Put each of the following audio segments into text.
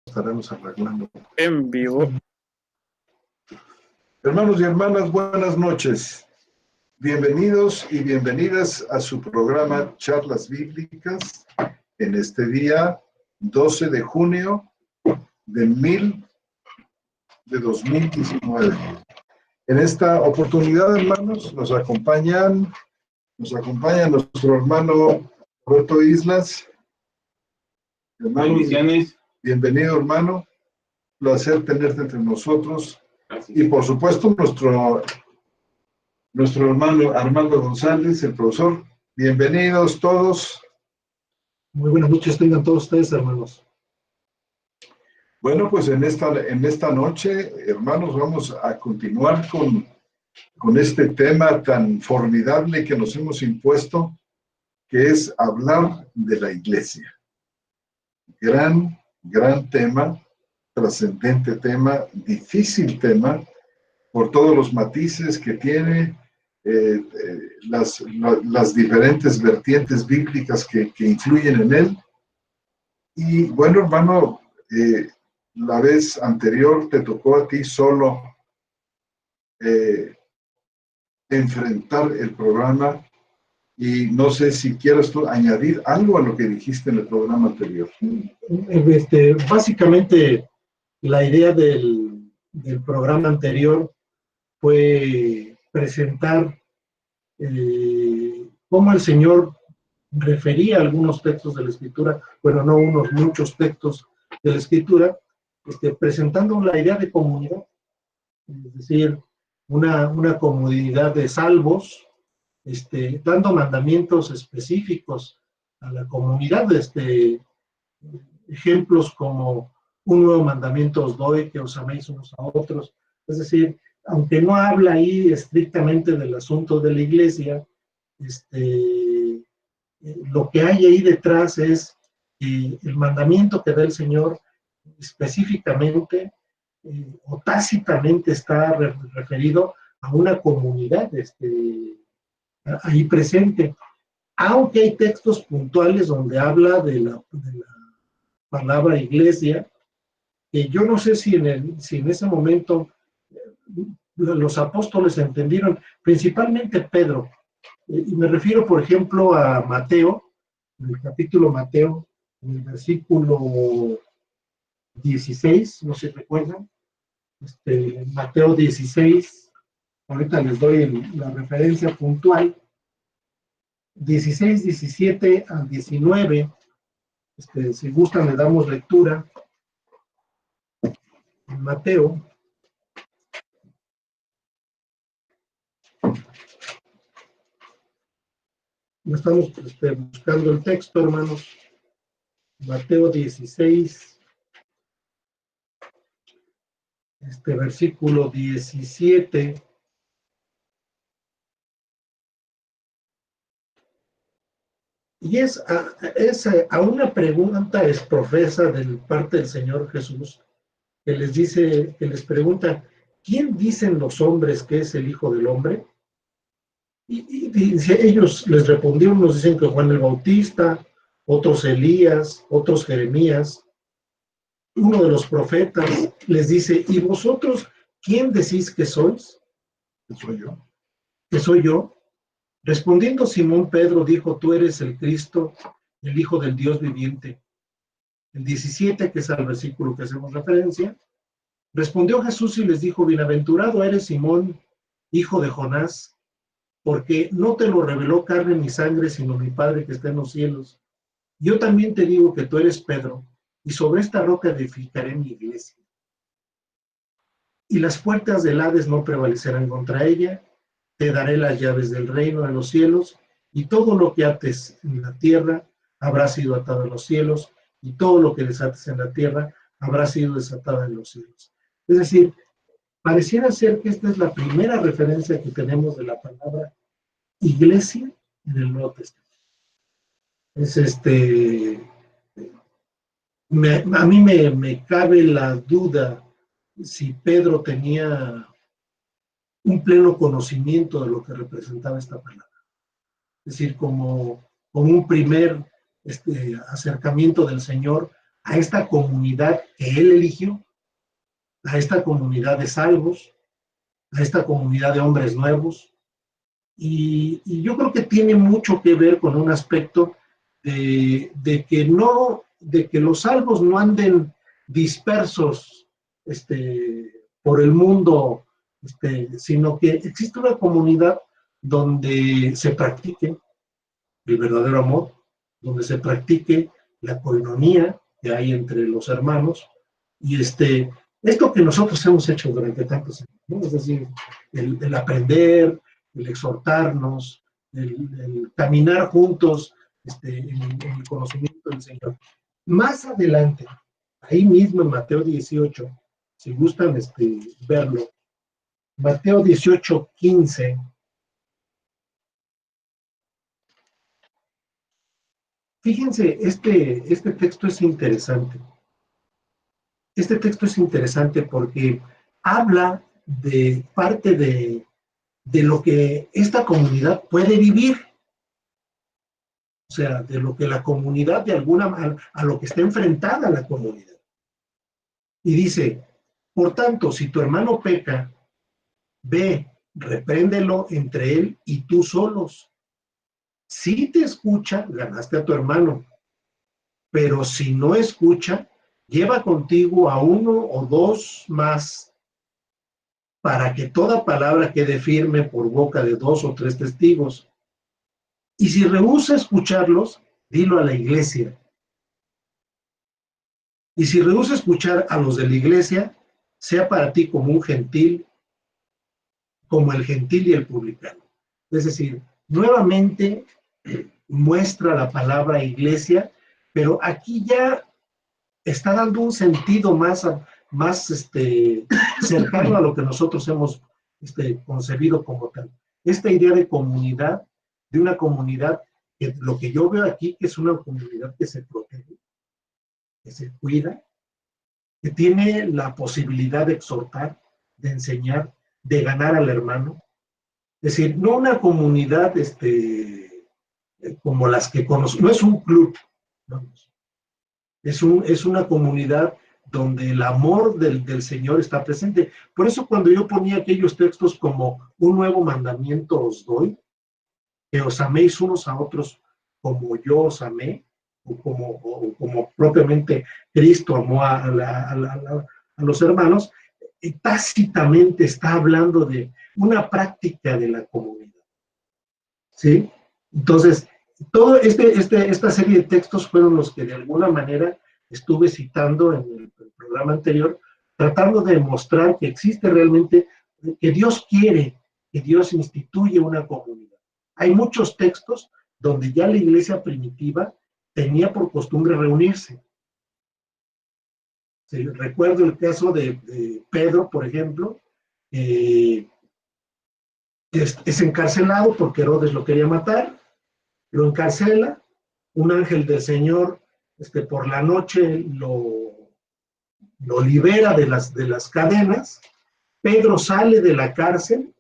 estaremos arreglando. En vivo. Hermanos y hermanas, buenas noches. Bienvenidos y bienvenidas a su programa Charlas Bíblicas en este día 12 de junio de 2019. En esta oportunidad, hermanos, nos acompaña nuestro hermano Roberto Islas. Hermano, bienvenido, hermano. Placer tenerte entre nosotros. Gracias. Y por supuesto, nuestro hermano Armando González, el profesor. Bienvenidos todos. Muy buenas noches, tengan todos ustedes, hermanos. Bueno, pues en esta noche, hermanos, vamos a continuar con este tema tan formidable que nos hemos impuesto, que es hablar de la iglesia. Gran tema, trascendente tema, difícil tema, por todos los matices que tiene, las diferentes vertientes bíblicas que influyen en él. Y bueno, hermano, la vez anterior te tocó a ti solo enfrentar el programa, y no sé si quieres tú añadir algo a lo que dijiste en el programa anterior. Básicamente, la idea del programa anterior fue presentar cómo el Señor refería algunos textos de la Escritura, bueno, no unos, muchos textos de la Escritura, presentando la idea de comunidad, es decir, una comunidad de salvos, dando mandamientos específicos a la comunidad, ejemplos como un nuevo mandamiento os doy, que os améis unos a otros. Es decir, aunque no habla ahí estrictamente del asunto de la iglesia, lo que hay ahí detrás es el mandamiento que da el Señor específicamente o tácitamente está referido a una comunidad ahí presente, aunque hay textos puntuales donde habla de la palabra iglesia, que yo no sé si en ese momento los apóstoles entendieron, principalmente Pedro, y me refiero, por ejemplo, a Mateo, en el capítulo Mateo, en el versículo 16, no sé si recuerdan, Mateo 16, ahorita les doy la referencia puntual, 16, 17 al 19, si gustan le damos lectura. En Mateo, estamos buscando el texto, hermanos. Mateo 16, versículo 17. Y es a una pregunta exprofesa de parte del Señor Jesús, que les pregunta, ¿quién dicen los hombres que es el Hijo del Hombre? Y ellos les respondieron, nos dicen que Juan el Bautista, otros Elías, otros Jeremías. Uno de los profetas les dice, ¿y vosotros quién decís que sois? ¿Que soy yo? ¿Que soy yo? Respondiendo Simón Pedro dijo, tú eres el Cristo, el Hijo del Dios viviente. El 17, que es el versículo que hacemos referencia, respondió Jesús y les dijo, bienaventurado eres Simón, hijo de Jonás, porque no te lo reveló carne ni sangre, sino mi Padre que está en los cielos. Yo también te digo que tú eres Pedro, y sobre esta roca edificaré mi iglesia. Y las puertas del Hades no prevalecerán contra ella. Te daré las llaves del reino de los cielos, y todo lo que ates en la tierra habrá sido atado en los cielos, y todo lo que desates en la tierra habrá sido desatado en los cielos. Es decir, pareciera ser que esta es la primera referencia que tenemos de la palabra iglesia en el Nuevo Testamento. A mí me cabe la duda si Pedro tenía un pleno conocimiento de lo que representaba esta palabra. Es decir, como un primer acercamiento del Señor a esta comunidad que Él eligió, a esta comunidad de salvos, a esta comunidad de hombres nuevos. Y yo creo que tiene mucho que ver con un aspecto de que los salvos no anden dispersos por el mundo, sino que existe una comunidad donde se practique el verdadero amor, donde se practique la coinonía que hay entre los hermanos, y esto que nosotros hemos hecho durante tantos años, ¿no? Es decir, el aprender, el exhortarnos, el caminar juntos en el conocimiento del Señor. Más adelante, ahí mismo en Mateo 18, si gustan verlo, Mateo 18, 15. Fíjense, este texto es interesante. Este texto es interesante porque habla de parte de lo que esta comunidad puede vivir. O sea, de lo que la comunidad de alguna manera, a lo que está enfrentada la comunidad. Y dice, por tanto, si tu hermano peca, ve, repréndelo entre él y tú solos. Si te escucha, ganaste a tu hermano. Pero si no escucha, lleva contigo a uno o dos más, para que toda palabra quede firme por boca de 2 o 3 testigos. Y si rehúsa escucharlos, dilo a la iglesia. Y si rehúsa escuchar a los de la iglesia, sea para ti como un gentil, como el gentil y el publicano. Es decir, nuevamente muestra la palabra iglesia, pero aquí ya está dando un sentido más cercano a lo que nosotros hemos concebido como tal. Esta idea de comunidad, de una comunidad, que lo que yo veo aquí, que es una comunidad que se protege, que se cuida, que tiene la posibilidad de exhortar, de enseñar, de ganar al hermano. Es decir, no una comunidad como las que conozco, no es un club, vamos. Es una comunidad donde el amor del Señor está presente. Por eso cuando yo ponía aquellos textos como un nuevo mandamiento os doy, que os améis unos a otros como yo os amé, o como propiamente Cristo amó a los hermanos, tácitamente está hablando de una práctica de la comunidad. ¿Sí? Entonces, todo esta serie de textos fueron los que de alguna manera estuve citando en el programa anterior, tratando de demostrar que existe realmente, que Dios quiere, que Dios instituye una comunidad. Hay muchos textos donde ya la iglesia primitiva tenía por costumbre reunirse. Sí, recuerdo el caso de Pedro, por ejemplo, es encarcelado porque Herodes lo quería matar, lo encarcela, un ángel del Señor por la noche lo libera de las cadenas. Pedro sale de la cárcel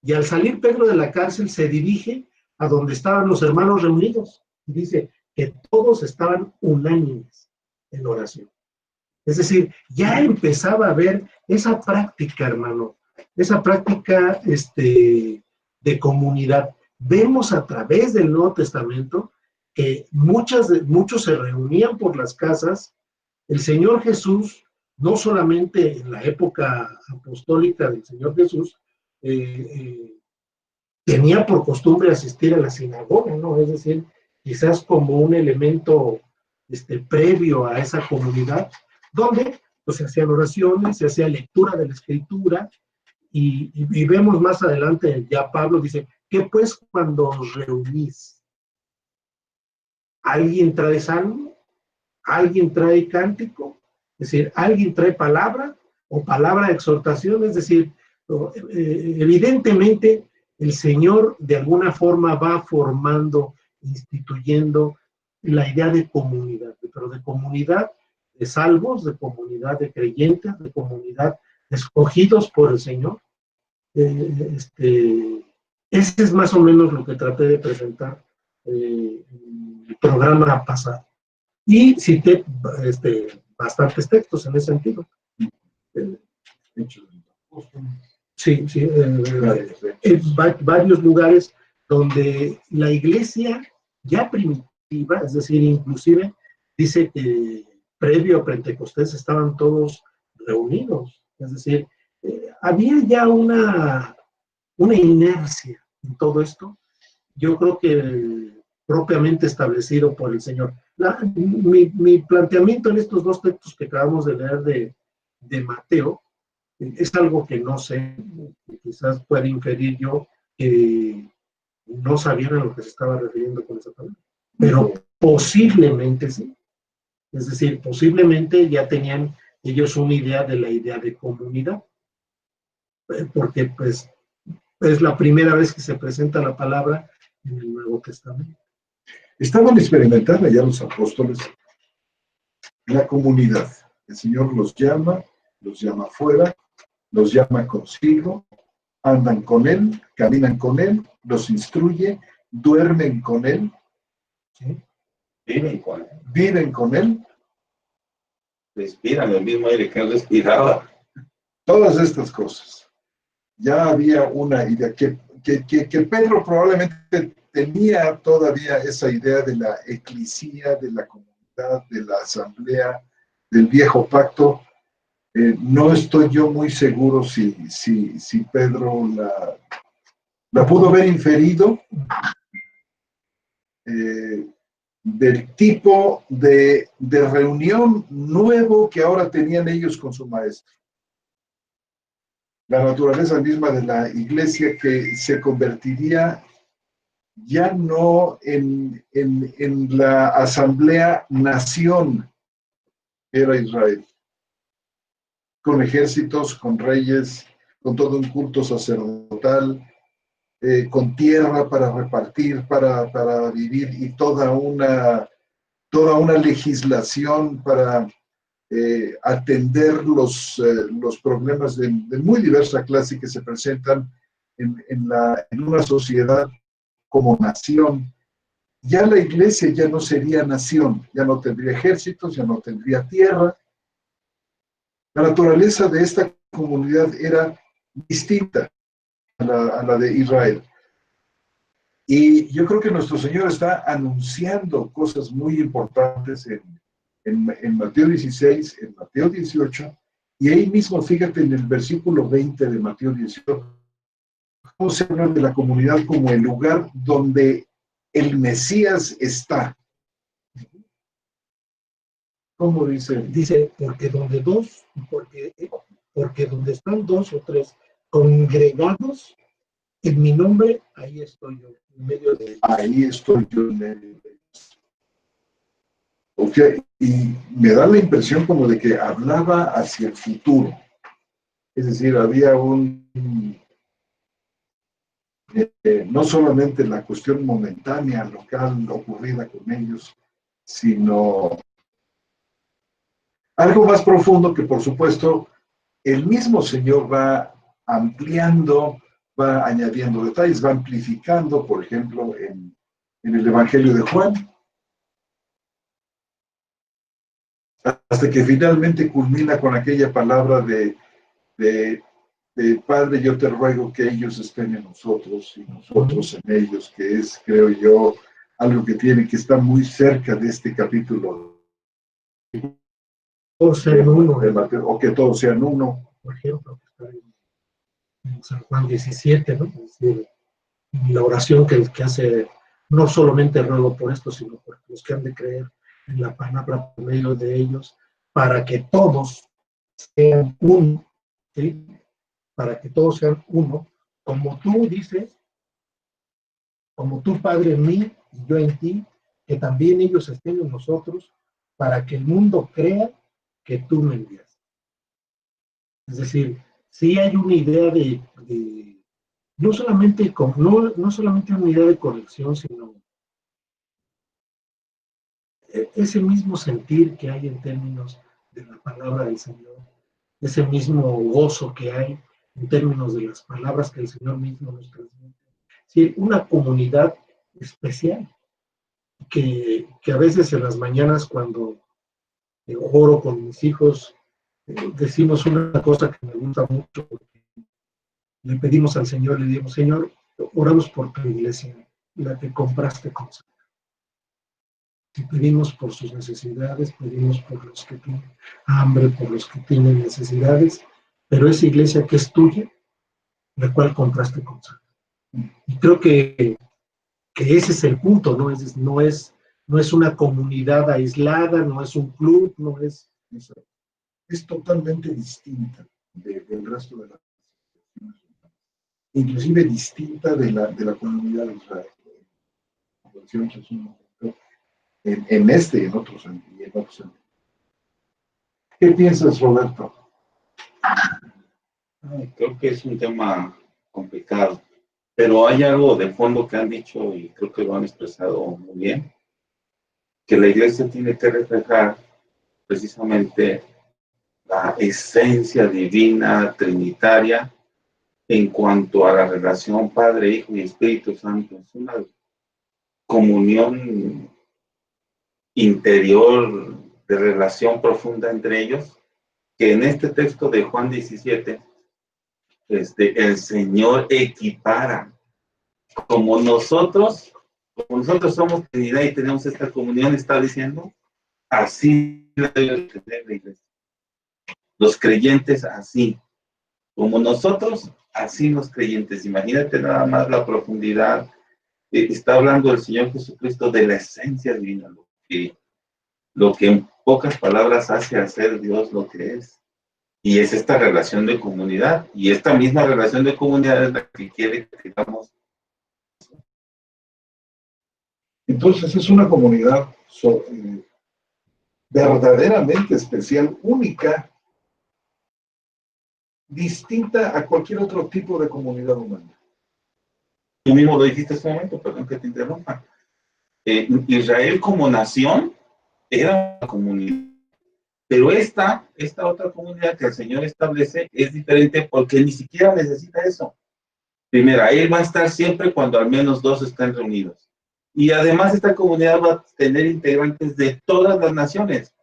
y al salir Pedro de la cárcel se dirige a donde estaban los hermanos reunidos y dice que todos estaban unánimes en oración. Es decir, ya empezaba a haber esa práctica, hermano, esa práctica de comunidad. Vemos a través del Nuevo Testamento que muchos se reunían por las casas. El Señor Jesús, no solamente en la época apostólica del Señor Jesús, tenía por costumbre asistir a la sinagoga, ¿no? Es decir, quizás como un elemento previo a esa comunidad, donde pues, se hacían oraciones, se hacía lectura de la Escritura, y vemos más adelante, ya Pablo dice, ¿qué pues cuando os reunís? ¿Alguien trae salmo? ¿Alguien trae cántico? Es decir, ¿alguien trae palabra o palabra de exhortación? Es decir, evidentemente el Señor de alguna forma va formando, instituyendo la idea de comunidad, pero de comunidad de salvos, de comunidad de creyentes, de comunidad escogidos por el Señor. Ese es más o menos lo que traté de presentar en el programa pasado. Y cité bastantes textos en ese sentido. Sí, sí, varios lugares donde la iglesia ya primitiva, es decir, inclusive dice que previo a Pentecostés estaban todos reunidos, es decir, había ya una inercia en todo esto, yo creo que propiamente establecido por el Señor. Mi planteamiento en estos dos textos que acabamos de leer de Mateo es algo que no sé, quizás pueda inferir yo que no sabían a lo que se estaba refiriendo con esa palabra, pero posiblemente sí. Es decir, posiblemente ya tenían ellos una idea de la idea de comunidad, porque pues es la primera vez que se presenta la palabra en el Nuevo Testamento. Estaban experimentando ya los apóstoles la comunidad. El Señor los llama afuera, los llama consigo, andan con Él, caminan con Él, los instruye, duermen con Él, ¿sí? Viven con Él. Respiran el mismo aire que Él respiraba. Todas estas cosas. Ya había una idea que Pedro probablemente tenía todavía esa idea de la eclesía, de la comunidad, de la asamblea, del viejo pacto. No estoy yo muy seguro si Pedro la pudo haber inferido del tipo de reunión nuevo que ahora tenían ellos con su maestro. La naturaleza misma de la iglesia que se convertiría ya no en la asamblea nación, era Israel, con ejércitos, con reyes, con todo un culto sacerdotal, con tierra para repartir, para vivir, y toda una legislación para atender los problemas de muy diversa clase que se presentan en una sociedad como nación. Ya la iglesia ya no sería nación, ya no tendría ejércitos, ya no tendría tierra. La naturaleza de esta comunidad era distinta a la de Israel. Y yo creo que nuestro Señor está anunciando cosas muy importantes en Mateo 16, en Mateo 18, y ahí mismo, fíjate, en el versículo 20 de Mateo 18, cómo se habla de la comunidad como el lugar donde el Mesías está. ¿Cómo dice? Dice, porque donde están dos o tres congregados en mi nombre, ahí estoy yo, en medio de ellos. Ahí estoy yo en medio de ellos. Ok, y me da la impresión como de que hablaba hacia el futuro. Es decir, había no solamente la cuestión momentánea, local, ocurrida con ellos, sino algo más profundo que, por supuesto, el mismo Señor va ampliando, va añadiendo detalles, va amplificando, por ejemplo, en el Evangelio de Juan, hasta que finalmente culmina con aquella palabra de Padre, yo te ruego que ellos estén en nosotros y nosotros en ellos, que es, creo yo, algo que tiene que estar muy cerca de este capítulo. Todos sean uno. O que todos sean uno. Por ejemplo, que está en San Juan 17, ¿no? Es decir, la oración que hace, no solamente ruego por esto, sino por los que han de creer en la palabra por medio de ellos, para que todos sean uno, ¿sí? Para que todos sean uno, como tú dices, como tú, Padre, en mí y yo en ti, que también ellos estén en nosotros, para que el mundo crea que tú me envías. Es decir, sí hay una idea no solamente una idea de conexión, sino ese mismo sentir que hay en términos de la palabra del Señor, ese mismo gozo que hay en términos de las palabras que el Señor mismo nos transmite. Sí, una comunidad especial, que a veces en las mañanas cuando oro con mis hijos, decimos una cosa que me gusta mucho, porque le pedimos al Señor, le dimos, Señor, oramos por tu iglesia, la que compraste con sangre. Y pedimos por sus necesidades, pedimos por los que tienen hambre, por los que tienen necesidades, pero esa iglesia que es tuya, la cual compraste con sangre. Y creo que ese es el punto, ¿no? No es una comunidad aislada, no es un club, no es... Es totalmente distinta del resto de la inclusive distinta de la comunidad de Israel. En este y en otros sentidos. ¿Qué piensas, Roberto? Creo que es un tema complicado, pero hay algo de fondo que han dicho y creo que lo han expresado muy bien, que la iglesia tiene que reflejar precisamente la esencia divina, trinitaria, en cuanto a la relación Padre, Hijo y Espíritu Santo. Es una comunión interior de relación profunda entre ellos, que en este texto de Juan 17, el Señor equipara. Como nosotros somos Trinidad y tenemos esta comunión, está diciendo, así debe tener la iglesia. Los creyentes así. Como nosotros, así los creyentes. Imagínate nada más la profundidad. Está hablando el Señor Jesucristo de la esencia divina, lo que en pocas palabras hace hacer Dios lo que es. Y es esta relación de comunidad. Y esta misma relación de comunidad es la que quiere que tengamos. Entonces es una comunidad verdaderamente especial, única, distinta a cualquier otro tipo de comunidad humana. Tú mismo lo dijiste hace un momento, perdón que te interrumpa. Israel como nación era una comunidad, pero esta otra comunidad que el Señor establece es diferente porque ni siquiera necesita eso. Primero, Él va a estar siempre cuando al menos dos estén reunidos. Y además esta comunidad va a tener integrantes de todas las naciones.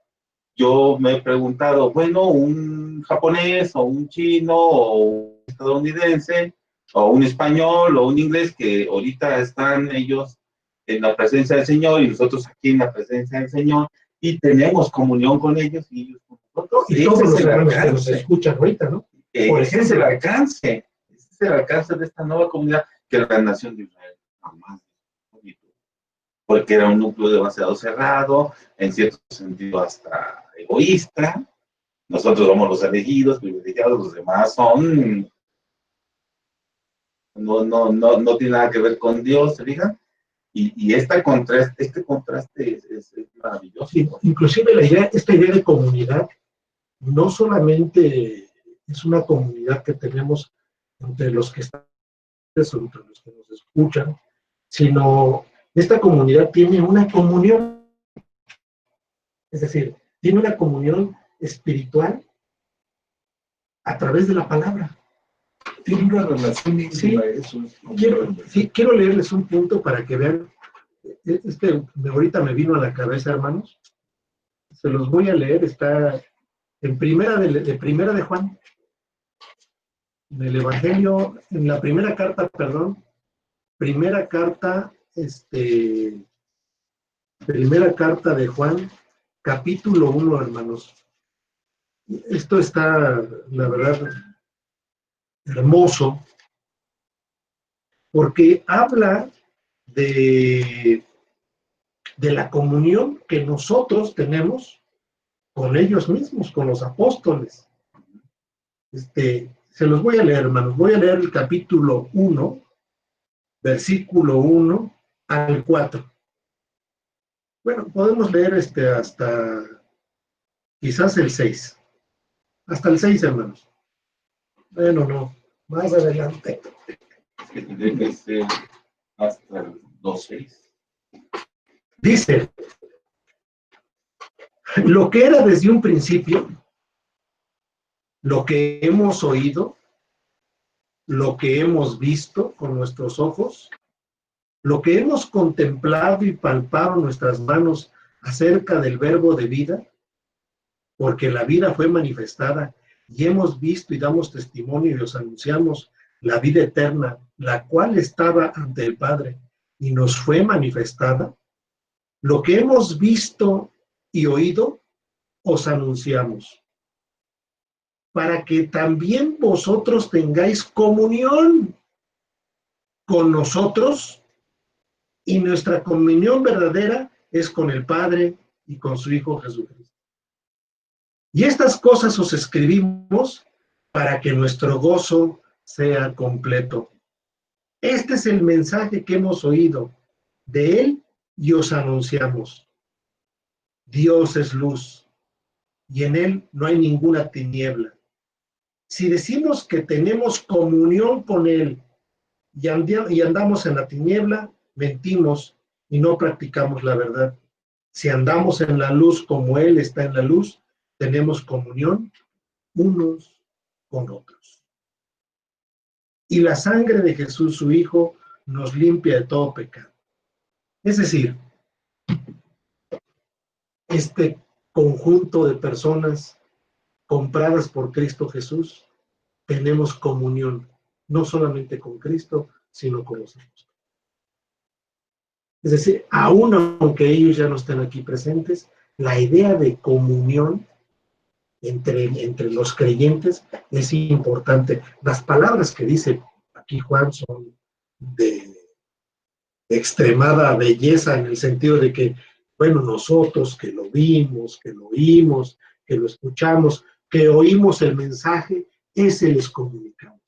Yo me he preguntado, bueno, un japonés o un chino o un estadounidense o un español o un inglés que ahorita están ellos en la presencia del Señor y nosotros aquí en la presencia del Señor y tenemos comunión con ellos y ellos con nosotros. Y todos los hermanos que nos escuchan ahorita, ¿no? Ese es el alcance. Ese es el alcance de esta nueva comunidad que la nación de Israel jamás. Porque era un núcleo demasiado cerrado, en cierto sentido hasta egoísta. Nosotros somos los elegidos, privilegiados, los demás son... No tiene nada que ver con Dios, ¿se fijan? Y este contraste es maravilloso. Inclusive esta idea de comunidad no solamente es una comunidad que tenemos entre los que están, entre los que nos escuchan, sino esta comunidad tiene una comunión, es decir, tiene una comunión espiritual a través de la palabra. Tiene una relación íntima, eso es. Quiero leerles un punto para que vean. Ahorita me vino a la cabeza, hermanos. Se los voy a leer, está en primera de Juan, en el Evangelio, en la primera carta de Juan, capítulo 1, hermanos. Esto está, la verdad, hermoso, porque habla de la comunión que nosotros tenemos con ellos mismos, con los apóstoles. Se los voy a leer, hermanos. Voy a leer el capítulo 1, versículo 1 al 4. Bueno, podemos leer hasta quizás el 6. Hasta el 6, hermanos. Bueno, no, más adelante. Tendría que ser hasta el 2:6. Dice, lo que era desde un principio, lo que hemos oído, lo que hemos visto con nuestros ojos, Lo que hemos contemplado y palpado en nuestras manos acerca del verbo de vida, porque la vida fue manifestada y hemos visto y damos testimonio y os anunciamos la vida eterna, la cual estaba ante el Padre y nos fue manifestada. Lo que hemos visto y oído, os anunciamos, para que también vosotros tengáis comunión con nosotros, y nuestra comunión verdadera es con el Padre y con su Hijo Jesucristo. Y estas cosas os escribimos para que nuestro gozo sea completo. Este es el mensaje que hemos oído de Él y os anunciamos. Dios es luz y en Él no hay ninguna tiniebla. Si decimos que tenemos comunión con Él y andamos en la tiniebla, mentimos y no practicamos la verdad. Si andamos en la luz como Él está en la luz, tenemos comunión unos con otros. Y la sangre de Jesús, su Hijo, nos limpia de todo pecado. Es decir, este conjunto de personas compradas por Cristo Jesús, tenemos comunión, no solamente con Cristo, sino con los apóstoles. Es decir, aún aunque ellos ya no estén aquí presentes, la idea de comunión entre los creyentes es importante. Las palabras que dice aquí Juan son de extremada belleza en el sentido de que, bueno, nosotros que lo vimos, que lo oímos, que lo escuchamos, que oímos el mensaje, ese les comunicamos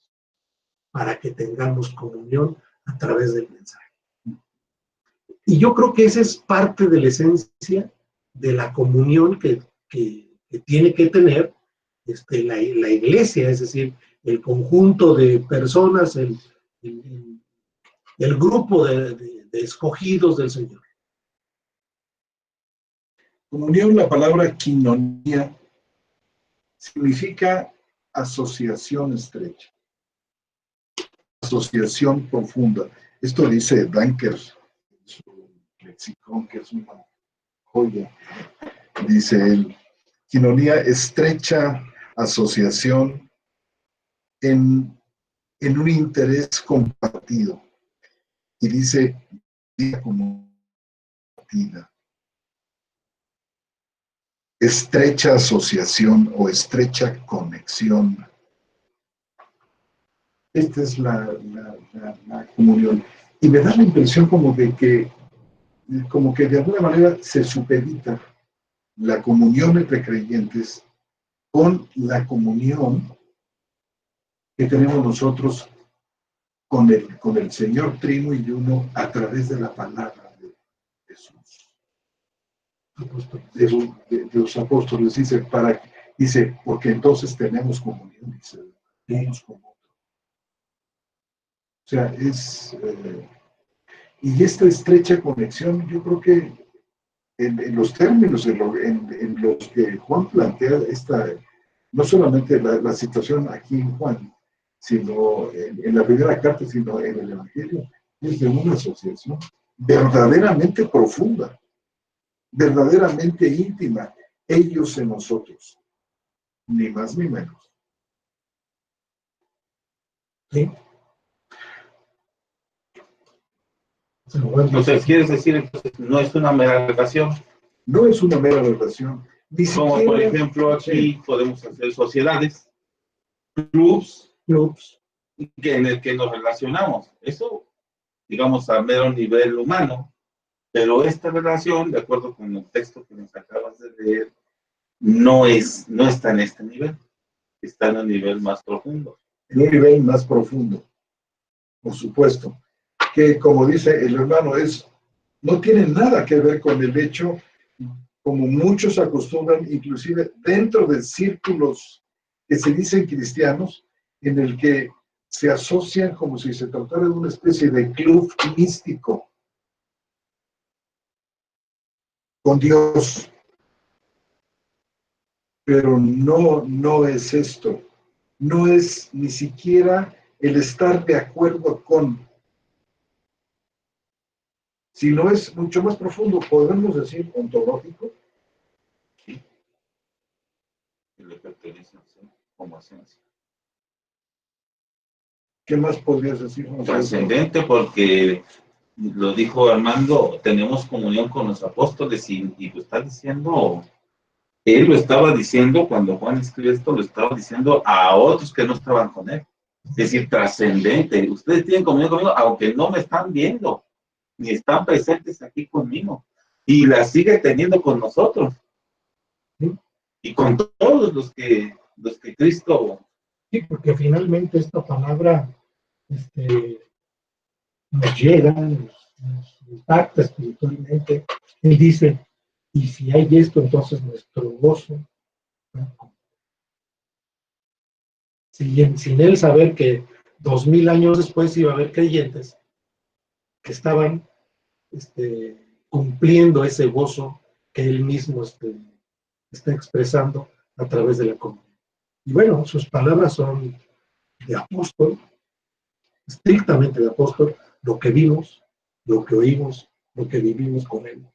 para que tengamos comunión a través del mensaje. Y yo creo que esa es parte de la esencia de la comunión que tiene que tener la iglesia, es decir, el conjunto de personas, el grupo de escogidos del Señor. Comunión, la palabra quinonía, significa asociación estrecha, asociación profunda. Esto dice Danker en su lexicón, que es una joya. Dice él, quinonía, estrecha asociación en un interés compartido. Y dice, como compartida. Estrecha asociación o estrecha conexión. Esta es la comunión. Y me da la impresión como que de alguna manera se supedita la comunión entre creyentes con la comunión que tenemos nosotros con el Señor Trino y Uno a través de la palabra de Jesús. De los apóstoles dice, porque entonces tenemos comunión, dice, unos con otros. O sea, y esta estrecha conexión, yo creo que en los términos en los que Juan plantea no solamente la situación aquí en Juan, sino en la primera carta, sino en el Evangelio, es de una asociación verdaderamente profunda, verdaderamente íntima, ellos en nosotros, ni más ni menos. ¿Sí? Entonces, ¿quieres decir entonces no es una mera relación? No es una mera relación. Como por ejemplo aquí podemos hacer sociedades, clubs, en el que nos relacionamos. Eso, digamos, a mero nivel humano. Pero esta relación, de acuerdo con el texto que nos acabas de leer, no está en este nivel. Está en un nivel más profundo. En un nivel más profundo, por supuesto. Que, como dice el hermano, no tiene nada que ver con el hecho, como muchos acostumbran, inclusive dentro de círculos que se dicen cristianos, en el que se asocian como si se tratara de una especie de club místico con Dios. Pero no es esto. No es ni siquiera el estar de acuerdo con. sino es mucho más profundo, podemos decir ontológico. Sí. Y le pertenece como esencia. ¿Qué más podrías decir? Trascendente, porque lo dijo Armando, tenemos comunión con los apóstoles y lo está diciendo, él lo estaba diciendo cuando Juan escribe esto, lo estaba diciendo a otros que no estaban con él. Es decir, trascendente. Ustedes tienen comunión conmigo, aunque no me están viendo, ni están presentes aquí conmigo. Y la sigue teniendo con nosotros. ¿Sí? Y con todos los que Cristo... Sí, porque finalmente esta palabra nos llega, nos impacta espiritualmente. Él dice, y si hay esto, entonces nuestro gozo, ¿no? Sin él saber que 2000 años después iba a haber creyentes que estaban cumpliendo ese gozo que él mismo está expresando a través de la comunidad. Y bueno, sus palabras son de apóstol, estrictamente de apóstol, lo que vimos, lo que oímos, lo que vivimos con él.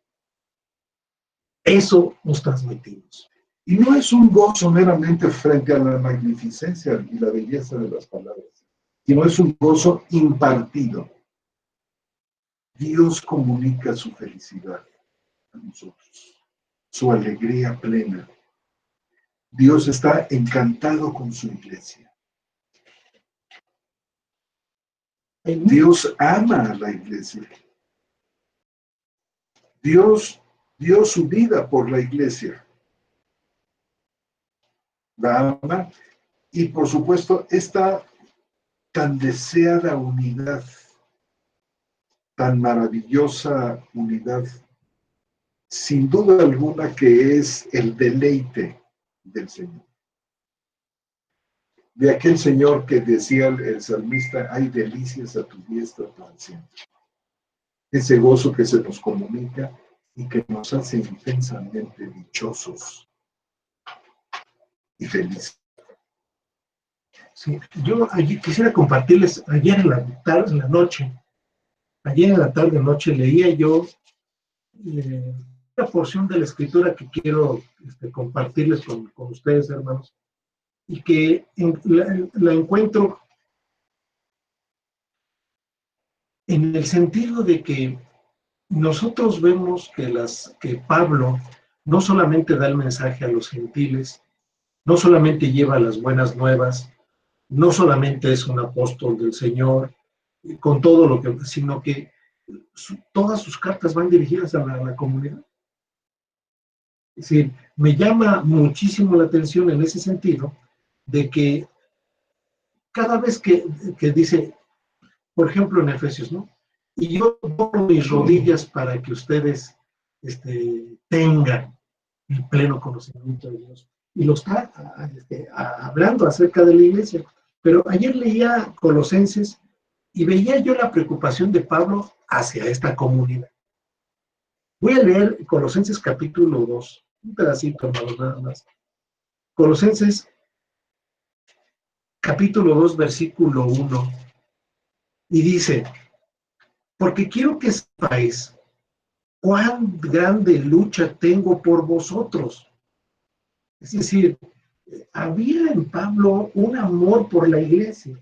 Eso nos transmitimos. Y no es un gozo meramente frente a la magnificencia y la belleza de las palabras, sino es un gozo impartido. Dios comunica su felicidad a nosotros, su alegría plena. Dios está encantado con su iglesia. Dios ama a la iglesia. Dios dio su vida por la iglesia. La ama y, por supuesto, esta tan deseada unidad, tan maravillosa unidad, sin duda alguna que es el deleite del Señor. De aquel Señor que decía el salmista, hay delicias a tu diestra para siempre. Ese gozo que se nos comunica y que nos hace intensamente dichosos y felices. Sí, yo allí quisiera compartirles, ayer en la tarde-noche leía yo una porción de la escritura que quiero compartirles con ustedes, hermanos, y que la encuentro en el sentido de que nosotros vemos que Pablo no solamente da el mensaje a los gentiles, no solamente lleva las buenas nuevas, no solamente es un apóstol del Señor, con todo lo que, sino que todas sus cartas van dirigidas a la comunidad. Es decir, me llama muchísimo la atención en ese sentido de que cada vez que dice, por ejemplo en Efesios, ¿no? Y yo doblo mis rodillas para que ustedes tengan el pleno conocimiento de Dios. Y lo está hablando acerca de la iglesia. Pero ayer leía Colosenses y veía yo la preocupación de Pablo hacia esta comunidad. Voy a leer Colosenses capítulo 2, un pedacito, hermanos, nada más. Colosenses capítulo 2, versículo 1. Y dice, porque quiero que sepáis cuán grande lucha tengo por vosotros. Es decir, había en Pablo un amor por la iglesia,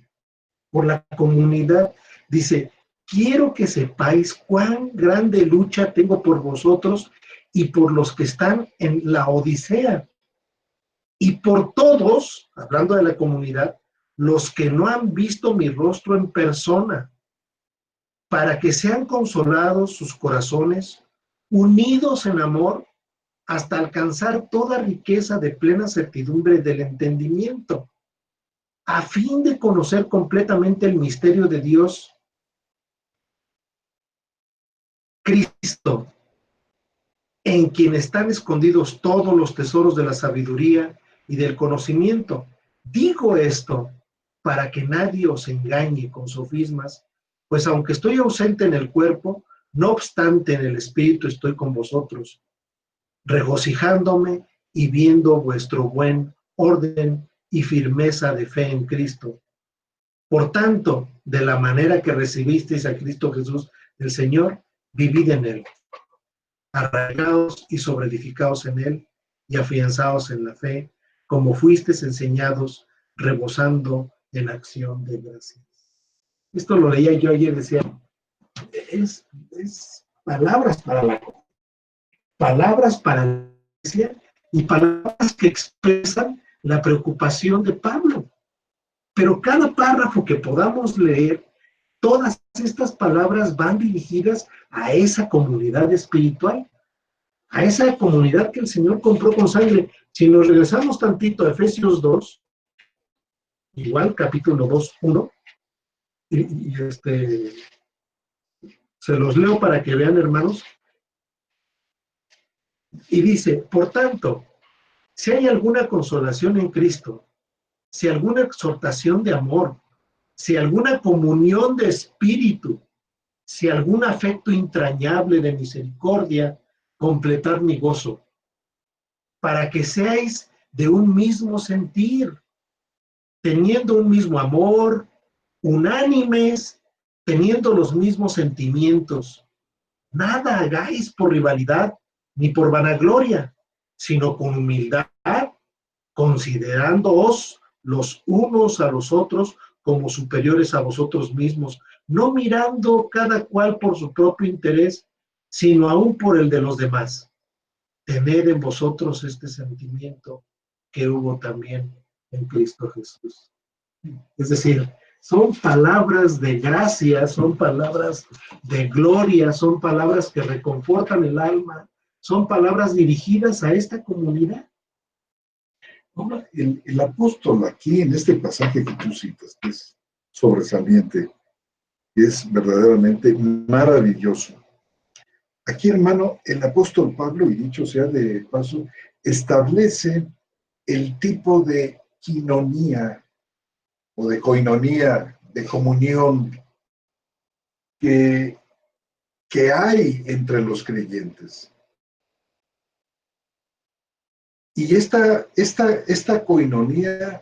por la comunidad. Dice, quiero que sepáis cuán grande lucha tengo por vosotros y por los que están en la Odisea. Y por todos, hablando de la comunidad, los que no han visto mi rostro en persona, para que sean consolados sus corazones, unidos en amor, hasta alcanzar toda riqueza de plena certidumbre del entendimiento, a fin de conocer completamente el misterio de Dios, Cristo, en quien están escondidos todos los tesoros de la sabiduría y del conocimiento. Digo esto para que nadie os engañe con sofismas, pues aunque estoy ausente en el cuerpo, no obstante en el espíritu estoy con vosotros, regocijándome y viendo vuestro buen orden y firmeza de fe en Cristo. Por tanto, de la manera que recibisteis a Cristo Jesús, el Señor, vivid en él, arraigados y sobreedificados en él y afianzados en la fe, como fuisteis enseñados, rebosando en acción de gracias. Esto lo leía yo ayer, decía, es palabras para la iglesia y palabras que expresan la preocupación de Pablo. Pero cada párrafo que podamos leer, todas estas palabras van dirigidas a esa comunidad espiritual, a esa comunidad que el Señor compró con sangre. Si nos regresamos tantito a Efesios 2, igual capítulo 2, 1, se los leo para que vean, hermanos, y dice, por tanto, si hay alguna consolación en Cristo, si alguna exhortación de amor, si alguna comunión de espíritu, si algún afecto entrañable de misericordia, completad mi gozo, para que seáis de un mismo sentir, teniendo un mismo amor, unánimes, teniendo los mismos sentimientos. Nada hagáis por rivalidad ni por vanagloria, sino con humildad, considerándoos los unos a los otros como superiores a vosotros mismos, no mirando cada cual por su propio interés, sino aún por el de los demás. Tened en vosotros este sentimiento que hubo también en Cristo Jesús. Es decir, son palabras de gracia, son palabras de gloria, son palabras que reconfortan el alma, son palabras dirigidas a esta comunidad. Ahora, el apóstol aquí en este pasaje que tú citas, que es sobresaliente, es verdaderamente maravilloso. Aquí, hermano, el apóstol Pablo, y dicho sea de paso, establece el tipo de quinonía o de coinonía, de comunión que hay entre los creyentes. Y esta coinonía,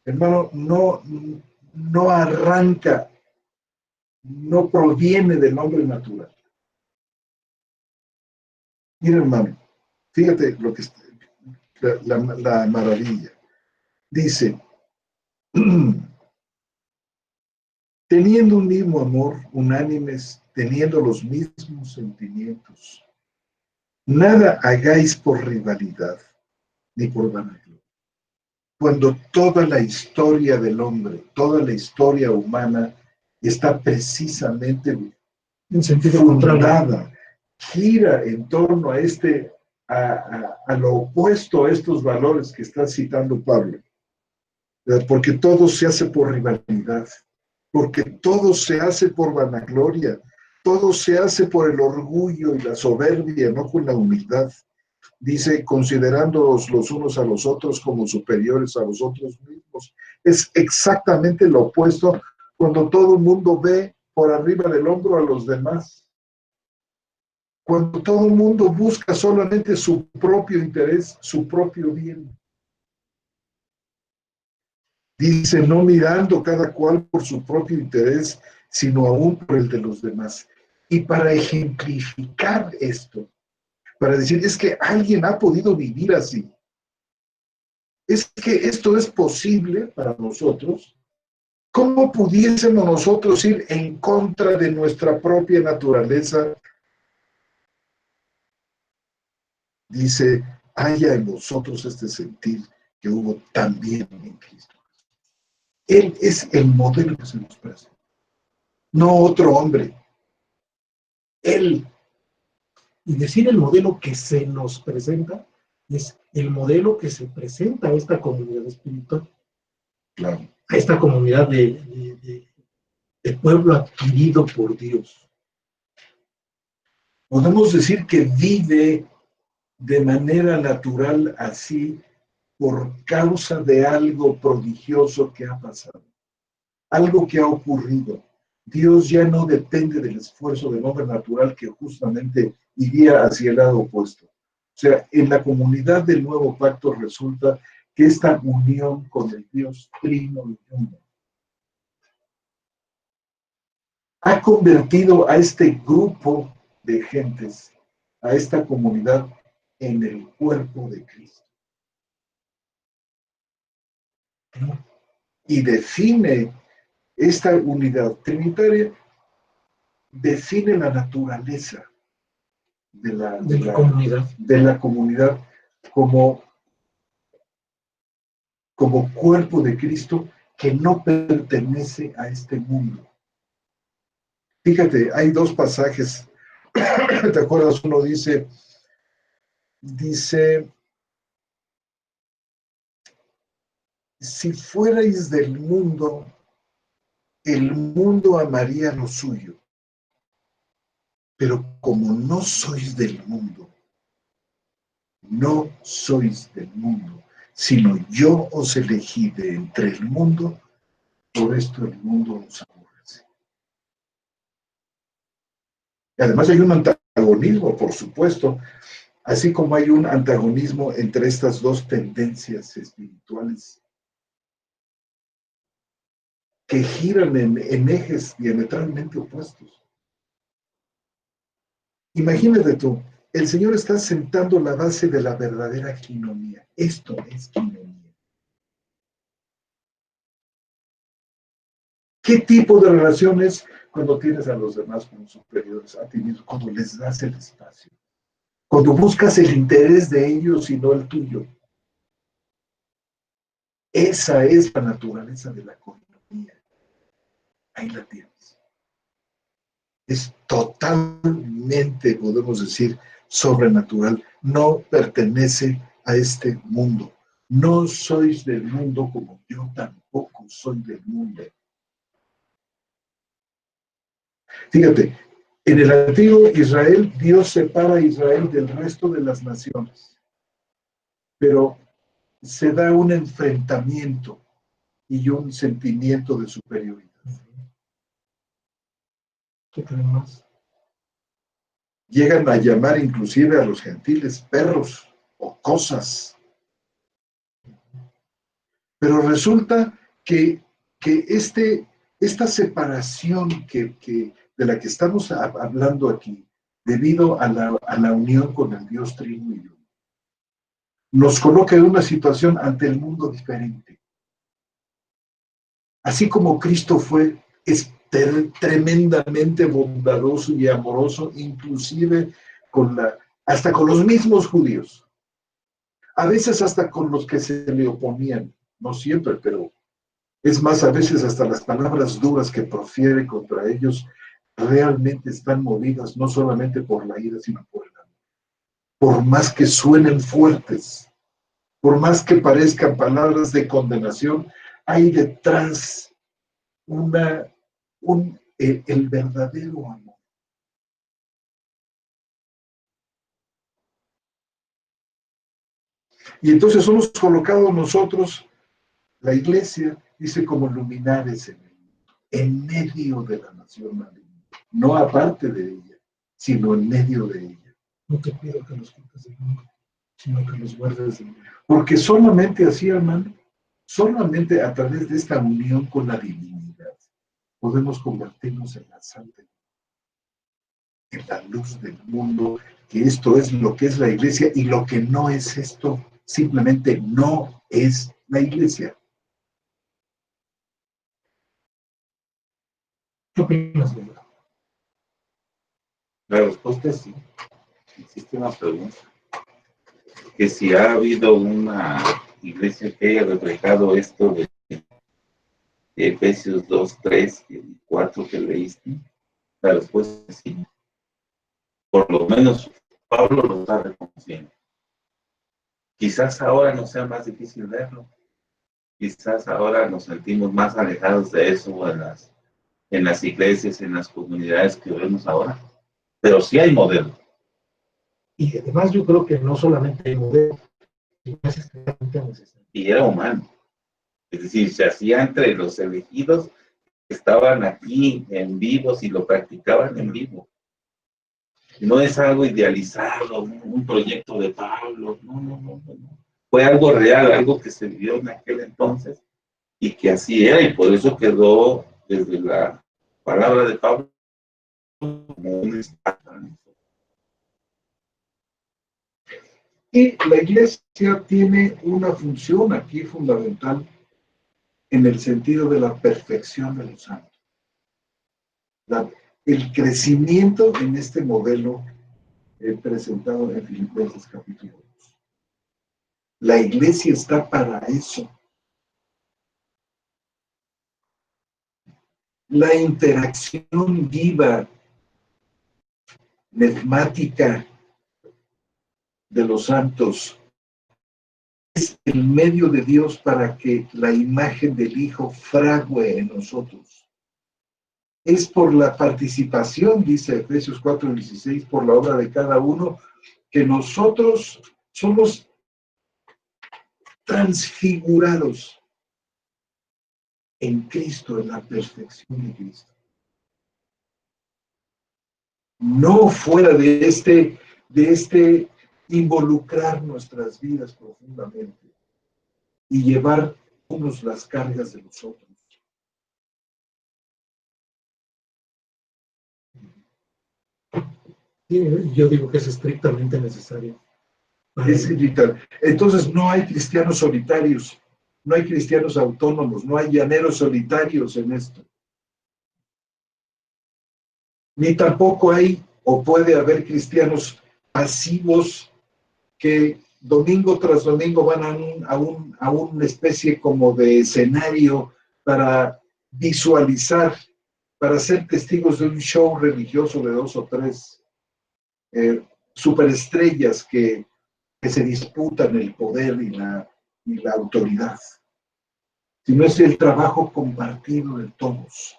hermano, no arranca, no proviene del hombre natural. Mira, hermano, fíjate lo que la maravilla. Dice, teniendo un mismo amor, unánimes, teniendo los mismos sentimientos. Nada hagáis por rivalidad, ni por vanagloria. Cuando toda la historia del hombre, toda la historia humana está precisamente En sentido fundada, gira en torno a lo opuesto a estos valores que está citando Pablo. Porque todo se hace por rivalidad, porque todo se hace por vanagloria, todo se hace por el orgullo y la soberbia, no con la humildad. Dice, considerándoos los unos a los otros como superiores a vosotros mismos. Es exactamente lo opuesto cuando todo el mundo ve por arriba del hombro a los demás. Cuando todo el mundo busca solamente su propio interés, su propio bien. Dice, no mirando cada cual por su propio interés, sino aún por el de los demás. Y para ejemplificar esto, para decir, es que alguien ha podido vivir así. Es que esto es posible para nosotros. ¿Cómo pudiésemos nosotros ir en contra de nuestra propia naturaleza? Dice, haya en vosotros este sentir que hubo también en Cristo. Él es el modelo que se nos presenta, no otro hombre. Él. Y decir el modelo que se nos presenta es el modelo que se presenta a esta comunidad espiritual. Claro. A esta comunidad de pueblo adquirido por Dios. Podemos decir que vive de manera natural así por causa de algo prodigioso que ha pasado, algo que ha ocurrido. Dios ya no depende del esfuerzo del hombre natural que justamente iría hacia el lado opuesto. O sea, en la comunidad del nuevo pacto resulta que esta unión con el Dios trino y uno ha convertido a este grupo de gentes a esta comunidad en el cuerpo de Cristo. Y define esta unidad trinitaria, define la naturaleza de la comunidad como cuerpo de Cristo que no pertenece a este mundo. Fíjate, hay dos pasajes. ¿Te acuerdas? Uno dice, si fuerais del mundo, el mundo amaría lo suyo. Pero como no sois del mundo, no sois del mundo, sino yo os elegí de entre el mundo, por esto el mundo os aborrece. Y además hay un antagonismo, por supuesto, así como hay un antagonismo entre estas dos tendencias espirituales que giran en ejes diametralmente opuestos. Imagínate tú, el Señor está sentando la base de la verdadera quinonía. Esto es quinonía. ¿Qué tipo de relaciones cuando tienes a los demás como superiores a ti mismo? Cuando les das el espacio. Cuando buscas el interés de ellos y no el tuyo. Esa es la naturaleza de la coinonía. Ahí la tienes. Es totalmente, podemos decir, sobrenatural. No pertenece a este mundo. No sois del mundo como yo tampoco soy del mundo. Fíjate, en el antiguo Israel, Dios separa a Israel del resto de las naciones. Pero se da un enfrentamiento y un sentimiento de superioridad. ¿Qué tenemos? Llegan a llamar inclusive a los gentiles perros o cosas. Pero resulta que esta separación de la que estamos hablando aquí, debido a la unión con el Dios Trino y uno, nos coloca en una situación ante el mundo diferente. Así como Cristo es tremendamente bondadoso y amoroso, inclusive hasta con los mismos judíos. A veces hasta con los que se le oponían, no siempre, pero es más, a veces hasta las palabras duras que profiere contra ellos realmente están movidas no solamente por la ira, sino por el amor. Por más que suenen fuertes, por más que parezcan palabras de condenación, hay detrás el verdadero amor. Y entonces somos colocados nosotros, la iglesia, dice, como luminares en medio de la nación maligna, no aparte de ella, sino en medio de ella. No te pido que los quites del mundo, sino que los guardes del mundo. Porque solamente así, hermano, solamente a través de esta unión con la divinidad, podemos convertirnos en la sal del mundo, en la luz del mundo, que esto es lo que es la iglesia, y lo que no es esto, simplemente no es la iglesia. ¿Qué opinas, Pedro? La respuesta es sí. Existe una pregunta. Que si ha habido una iglesia que haya reflejado esto de Efesios 2, 3 y 4 que leíste, la respuesta es sí. Por lo menos Pablo lo está reconociendo. Quizás ahora nos sea más difícil verlo. Quizás ahora nos sentimos más alejados de eso en las iglesias, en las comunidades que vemos ahora. Pero sí hay modelo. Y además yo creo que no solamente hay modelo, sino es extremadamente necesario. Y era humano. Es decir, se hacía entre los elegidos que estaban aquí en vivo y lo practicaban en vivo. No es algo idealizado, un proyecto de Pablo, no. Fue algo real, algo que se vivió en aquel entonces y que así era, y por eso quedó desde la palabra de Pablo como un estándar. Y la iglesia tiene una función aquí fundamental en el sentido de la perfección de los santos. El crecimiento en este modelo presentado en Filipenses capítulo 2. La iglesia está para eso. La interacción viva, pneumática de los santos es el medio de Dios para que la imagen del Hijo fragüe en nosotros. Es por la participación, dice Efesios 4:16, por la obra de cada uno, que nosotros somos transfigurados en Cristo, en la perfección de Cristo. No fuera de este involucrar nuestras vidas profundamente y llevar unos las cargas de los otros. Yo digo que es estrictamente necesario. Es vital. Entonces no hay cristianos solitarios, no hay cristianos autónomos, no hay llaneros solitarios en esto. Ni tampoco hay o puede haber cristianos pasivos que domingo tras domingo van a una especie como de escenario para visualizar, para ser testigos de un show religioso de 2 o 3 superestrellas que se disputan el poder y la autoridad, sino es el trabajo compartido de todos.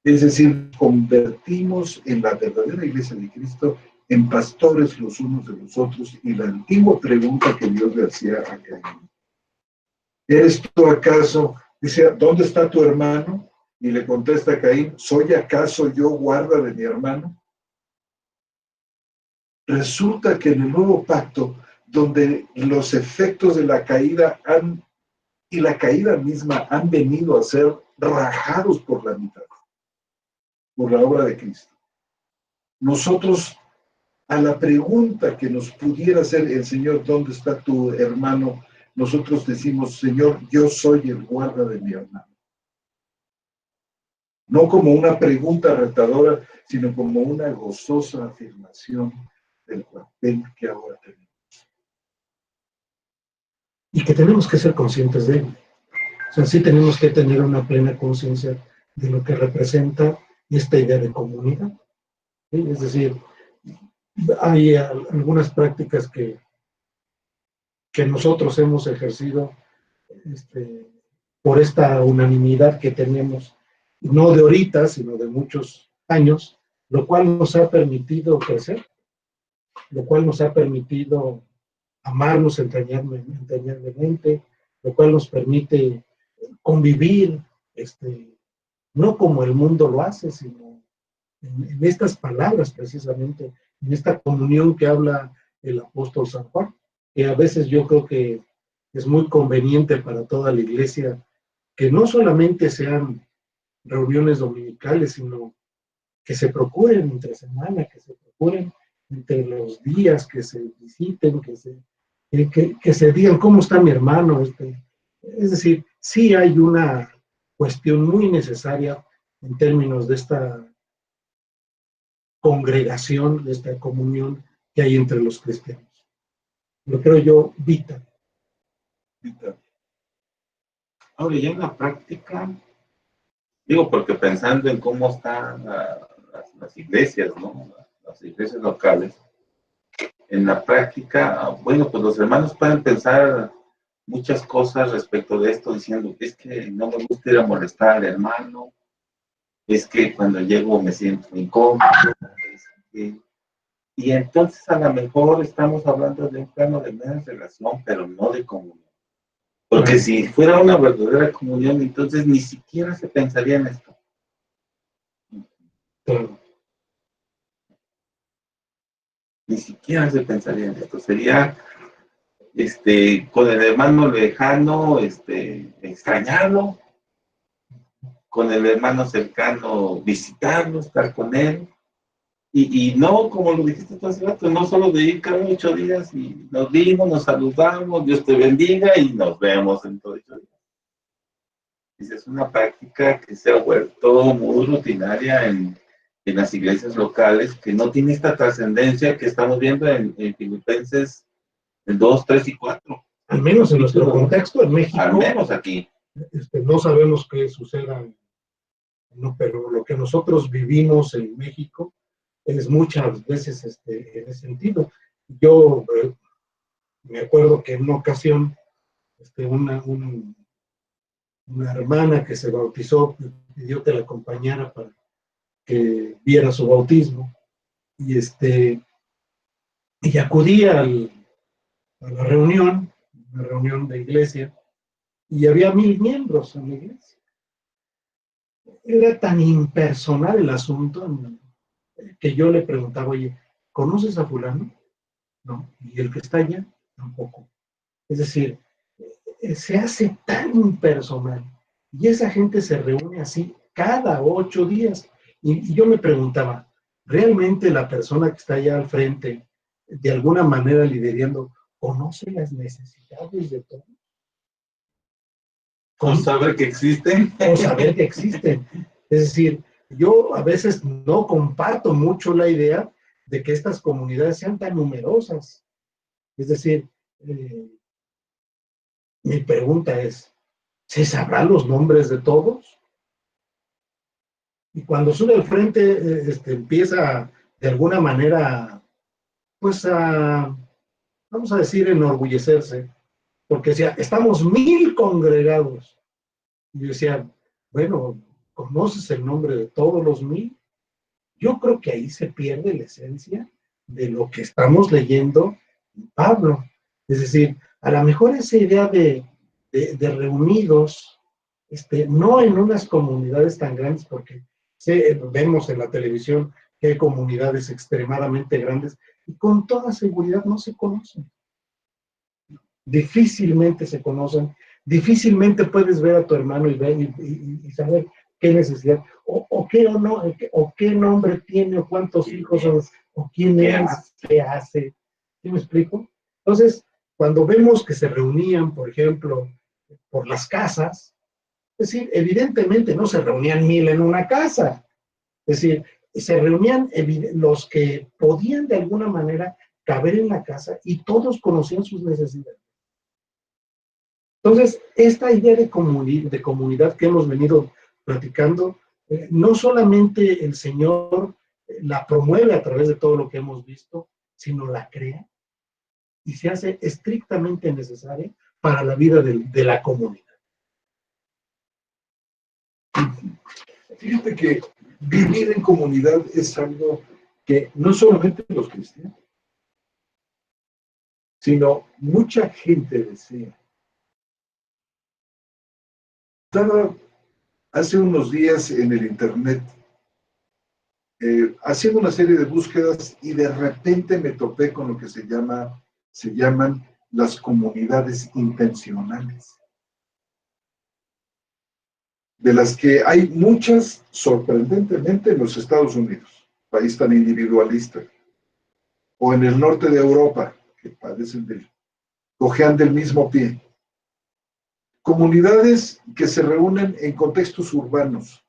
Es decir, convertimos en la verdadera iglesia de Cristo en pastores los unos de los otros. Y la antigua pregunta que Dios le hacía a Caín: ¿eres tú acaso? Dice, ¿dónde está tu hermano? Y le contesta a Caín, ¿soy acaso yo guarda de mi hermano? Resulta que en el nuevo pacto, donde los efectos de la caída y la caída misma han venido a ser rajados por la mitad, por la obra de Cristo. Nosotros, a la pregunta que nos pudiera hacer el Señor, ¿dónde está tu hermano? Nosotros decimos, Señor, yo soy el guarda de mi hermano. No como una pregunta retadora, sino como una gozosa afirmación del papel que ahora tenemos. Y que tenemos que ser conscientes de ello. O sea, sí tenemos que tener una plena conciencia de lo que representa esta idea de comunidad. ¿Sí? Es decir, hay algunas prácticas que nosotros hemos ejercido por esta unanimidad que tenemos, no de ahorita, sino de muchos años, lo cual nos ha permitido crecer, lo cual nos ha permitido amarnos entrañablemente, lo cual nos permite convivir, no como el mundo lo hace, sino en estas palabras precisamente, en esta comunión que habla el apóstol San Juan, que a veces yo creo que es muy conveniente para toda la iglesia que no solamente sean reuniones dominicales, sino que se procuren entre semana, que se procuren entre los días, que se visiten, que se digan cómo está mi hermano. Es decir, sí hay una cuestión muy necesaria en términos de esta congregación, de esta comunión que hay entre los cristianos. Lo creo yo vital. Ahora, ya en la práctica, digo, porque pensando en cómo están las iglesias, ¿no? Las iglesias locales, en la práctica, bueno, pues los hermanos pueden pensar muchas cosas respecto de esto, diciendo, es que no me gusta ir a molestar al hermano, es que cuando llego me siento incómodo, y entonces a lo mejor estamos hablando de un plano de mera relación, pero no de comunión. Porque si fuera una verdadera comunión, entonces ni siquiera se pensaría en esto. Ni siquiera se pensaría en esto. Sería con el hermano lejano, extrañarlo, con el hermano cercano visitarlo, estar con él, Y no, como lo dijiste tú hace rato, no solo de ir cada 8 días y nos vimos, nos saludamos, Dios te bendiga y nos vemos en todo 8 días. Es una práctica que se ha vuelto muy rutinaria en las iglesias locales, que no tiene esta trascendencia que estamos viendo en Filipenses 2, 3 y 4. Al menos en nuestro contexto, en México. Al menos aquí. No sabemos qué suceda, no, pero lo que nosotros vivimos en México es muchas veces en ese sentido. Yo me acuerdo que en una ocasión una hermana que se bautizó pidió que la acompañara para que viera su bautismo y acudí a la reunión, una reunión de iglesia, y había 1000 miembros en la iglesia. Era tan impersonal el asunto que yo le preguntaba, oye, ¿conoces a fulano? No. ¿Y el que está allá? Tampoco. Es decir, se hace tan impersonal. Y esa gente se reúne así cada 8 días. Y yo me preguntaba, ¿realmente la persona que está allá al frente, de alguna manera liderando, conoce las necesidades de todos? ¿O saber que existen? O saber que existen. Es decir, yo a veces no comparto mucho la idea de que estas comunidades sean tan numerosas. Es decir, mi pregunta es, ¿se sabrán los nombres de todos? Y cuando sube al frente, empieza de alguna manera, pues vamos a decir, enorgullecerse, porque decía, estamos 1000 congregados. Y yo decía, bueno, ¿conoces el nombre de todos los 1000? Yo creo que ahí se pierde la esencia de lo que estamos leyendo en Pablo. Es decir, a lo mejor esa idea de reunidos, no en unas comunidades tan grandes, porque vemos en la televisión que hay comunidades extremadamente grandes y con toda seguridad no se conocen. Difícilmente se conocen, difícilmente puedes ver a tu hermano y saber qué necesidad, o qué nombre tiene, o cuántos hijos, o quién es, qué hace. ¿Sí me explico? Entonces, cuando vemos que se reunían, por ejemplo, por las casas, es decir, evidentemente no se reunían 1000 en una casa. Es decir, se reunían los que podían de alguna manera caber en la casa y todos conocían sus necesidades. Entonces, esta idea de comunidad que hemos venido platicando, no solamente el Señor la promueve a través de todo lo que hemos visto, sino la crea y se hace estrictamente necesaria para la vida de la comunidad. Fíjate que vivir en comunidad es algo que no solamente los cristianos, sino mucha gente desea. Estaba hace unos días en el internet haciendo una serie de búsquedas y de repente me topé con lo que se llaman las comunidades intencionales, de las que hay muchas, sorprendentemente, en los Estados Unidos, país tan individualista, o en el norte de Europa, que cojean del mismo pie. Comunidades que se reúnen en contextos urbanos,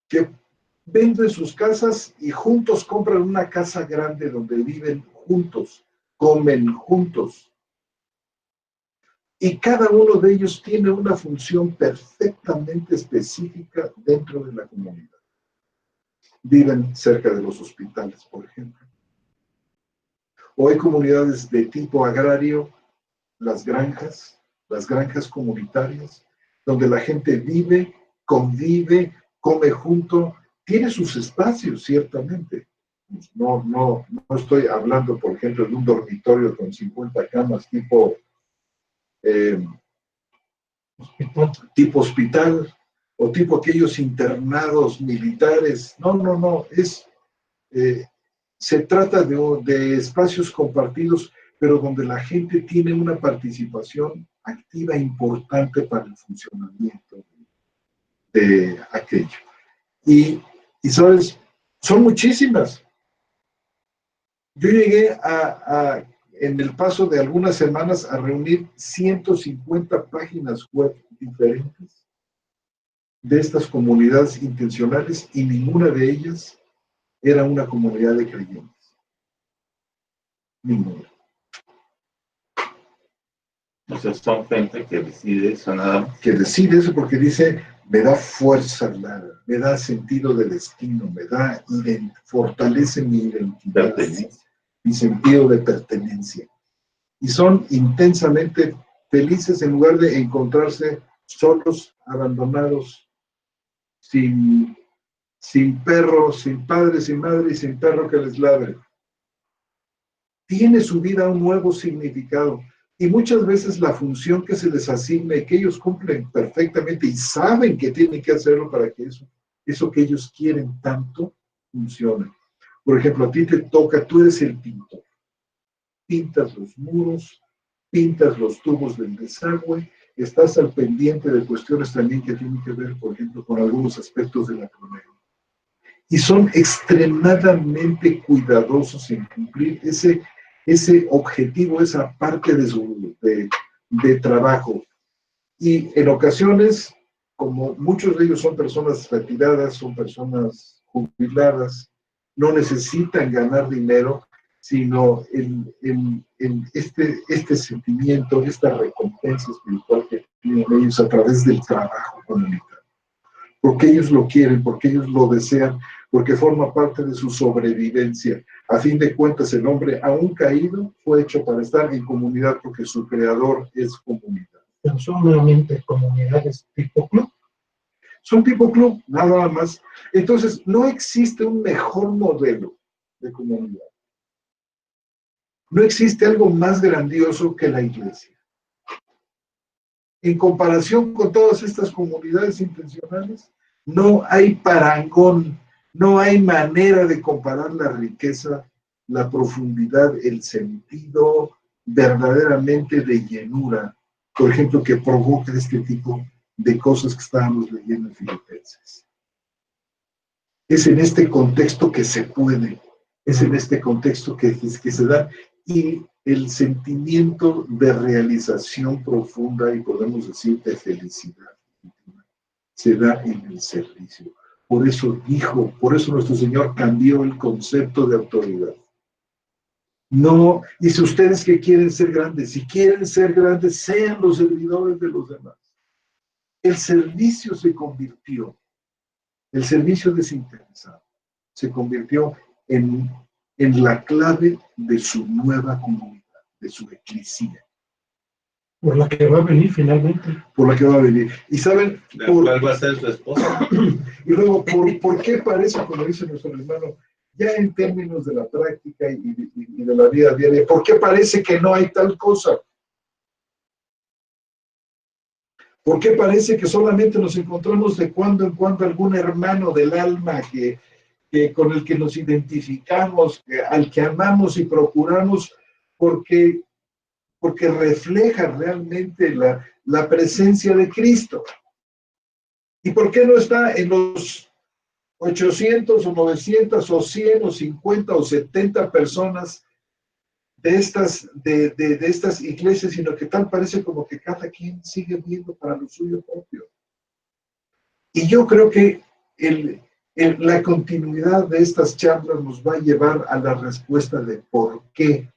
que venden sus casas y juntos compran una casa grande donde viven juntos, comen juntos. Y cada uno de ellos tiene una función perfectamente específica dentro de la comunidad. Viven cerca de los hospitales, por ejemplo. O hay comunidades de tipo agrario, las granjas comunitarias, donde la gente vive, convive, come junto, tiene sus espacios, ciertamente. No estoy hablando, por ejemplo, de un dormitorio con 50 camas tipo hospital, o tipo aquellos internados militares. No, se trata de espacios compartidos, pero donde la gente tiene una participación activa importante para el funcionamiento de aquello. Y sabes, Son muchísimas. Yo llegué en el paso de algunas semanas a reunir 150 páginas web diferentes de estas comunidades intencionales y ninguna de ellas era una comunidad de creyentes. Ninguna. O sea, son gente que decide eso nada más. Que decide eso porque dice, me da fuerza, me da sentido de destino, fortalece mi identidad, mi sentido de pertenencia. Y son intensamente felices en lugar de encontrarse solos, abandonados, sin perro, sin padre, sin madre y sin perro que les ladre. Tiene su vida un nuevo significado. Y muchas veces la función que se les asigna y que ellos cumplen perfectamente y saben que tienen que hacerlo para que eso que ellos quieren tanto funcione. Por ejemplo, a ti te toca, tú eres el pintor. Pintas los muros, pintas los tubos del desagüe, estás al pendiente de cuestiones también que tienen que ver, por ejemplo, con algunos aspectos de la cronografía. Y son extremadamente cuidadosos en cumplir ese objetivo, esa parte de trabajo. Y en ocasiones, como muchos de ellos son personas retiradas, son personas jubiladas, no necesitan ganar dinero, sino este sentimiento, esta recompensa espiritual que tienen ellos a través del trabajo comunitario. Porque ellos lo quieren, porque ellos lo desean, porque forma parte de su sobrevivencia. A fin de cuentas, el hombre, aún caído, fue hecho para estar en comunidad porque su creador es comunidad. Pero son nuevamente comunidades tipo club. Son tipo club, nada más. Entonces, no existe un mejor modelo de comunidad. No existe algo más grandioso que la iglesia. En comparación con todas estas comunidades intencionales, no hay parangón, no hay manera de comparar la riqueza, la profundidad, el sentido verdaderamente de llenura, por ejemplo, que provoca este tipo de cosas que estábamos leyendo en Filipenses. Es en este contexto que se puede, es en este contexto que se da, y el sentimiento de realización profunda y podemos decir de felicidad se da en el servicio. Por eso nuestro Señor cambió el concepto de autoridad. No, dice ustedes que quieren ser grandes, si quieren ser grandes, sean los servidores de los demás. El servicio se convirtió, el servicio desinteresado, se convirtió en la clave de su nueva comunidad, de su eclesía. Por la que va a venir finalmente. Por la que va a venir. Y saben, ¿cuál va a ser su esposa? Y luego, ¿por qué parece, como dice nuestro hermano, ya en términos de la práctica y de la vida diaria, por qué parece que no hay tal cosa? ¿Por qué parece que solamente nos encontramos de cuando en cuando algún hermano del alma con el que nos identificamos, al que amamos y procuramos, porque refleja realmente la presencia de Cristo? ¿Y por qué no está en los 800 o 900 o 100 o 50 o 70 personas de estas iglesias, sino que tal parece como que cada quien sigue viendo para lo suyo propio? Y yo creo que la continuidad de estas charlas nos va a llevar a la respuesta de por qué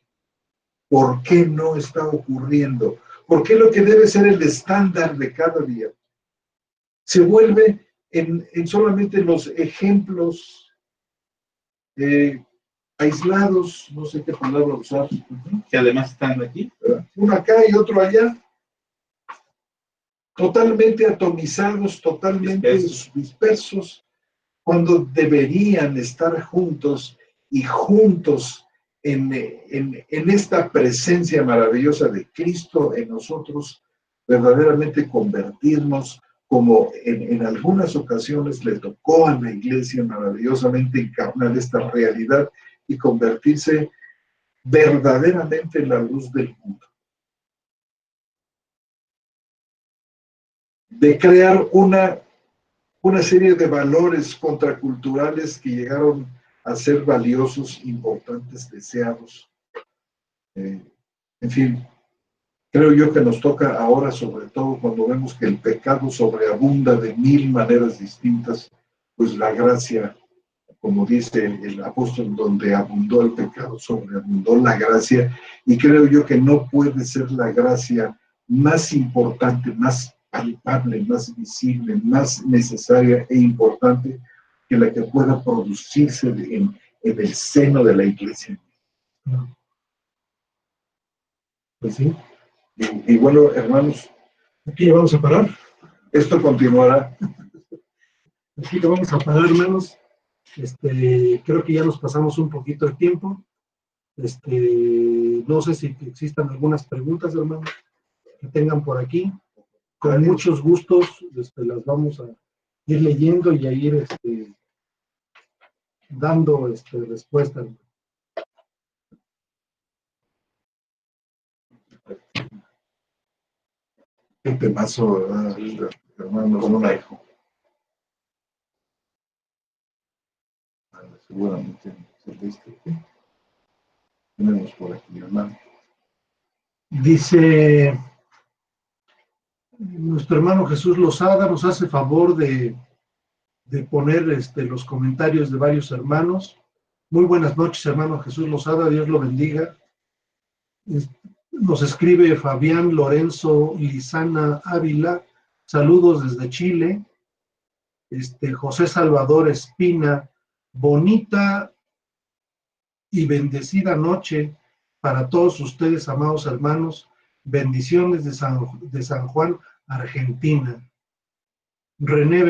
no está ocurriendo, por qué lo que debe ser el estándar de cada día se vuelve en solamente los ejemplos aislados, no sé qué palabra usar, que además están aquí, ¿verdad? Uno acá y otro allá, totalmente atomizados, totalmente dispersos, cuando deberían estar juntos y juntos en esta presencia maravillosa de Cristo en nosotros, verdaderamente convertirnos, como en algunas ocasiones le tocó a la iglesia maravillosamente encarnar esta realidad y convertirse verdaderamente en la luz del mundo. De crear una una serie de valores contraculturales que llegaron a ser valiosos, importantes, deseados. En fin, creo yo que nos toca ahora, sobre todo cuando vemos que el pecado sobreabunda de 1000 maneras distintas, pues la gracia, como dice el apóstol, donde abundó el pecado, sobreabundó la gracia, y creo yo que no puede ser la gracia más importante, más palpable, más visible, más necesaria e importante que la que pueda producirse en el seno de la iglesia. Pues sí. Y bueno, hermanos, Aquí ya vamos a parar. esto continuará. Aquí ya vamos a parar, hermanos. Creo que ya nos pasamos un poquito de tiempo. No sé si existan algunas preguntas, hermanos, que tengan por aquí. Con muchos gustos las vamos a ir leyendo y a ir dando respuestas. Qué temazo, hermano, no la dejo. Seguramente tenemos por aquí, hermano. Dice nuestro hermano Jesús Lozada, nos hace favor de poner los comentarios de varios hermanos. Muy buenas noches, hermano Jesús Lozada, Dios lo bendiga. Nos escribe Fabián Lorenzo Lizana Ávila, saludos desde Chile. José Salvador Espina, bonita y bendecida noche para todos ustedes, amados hermanos. Bendiciones de San Juan, Argentina. René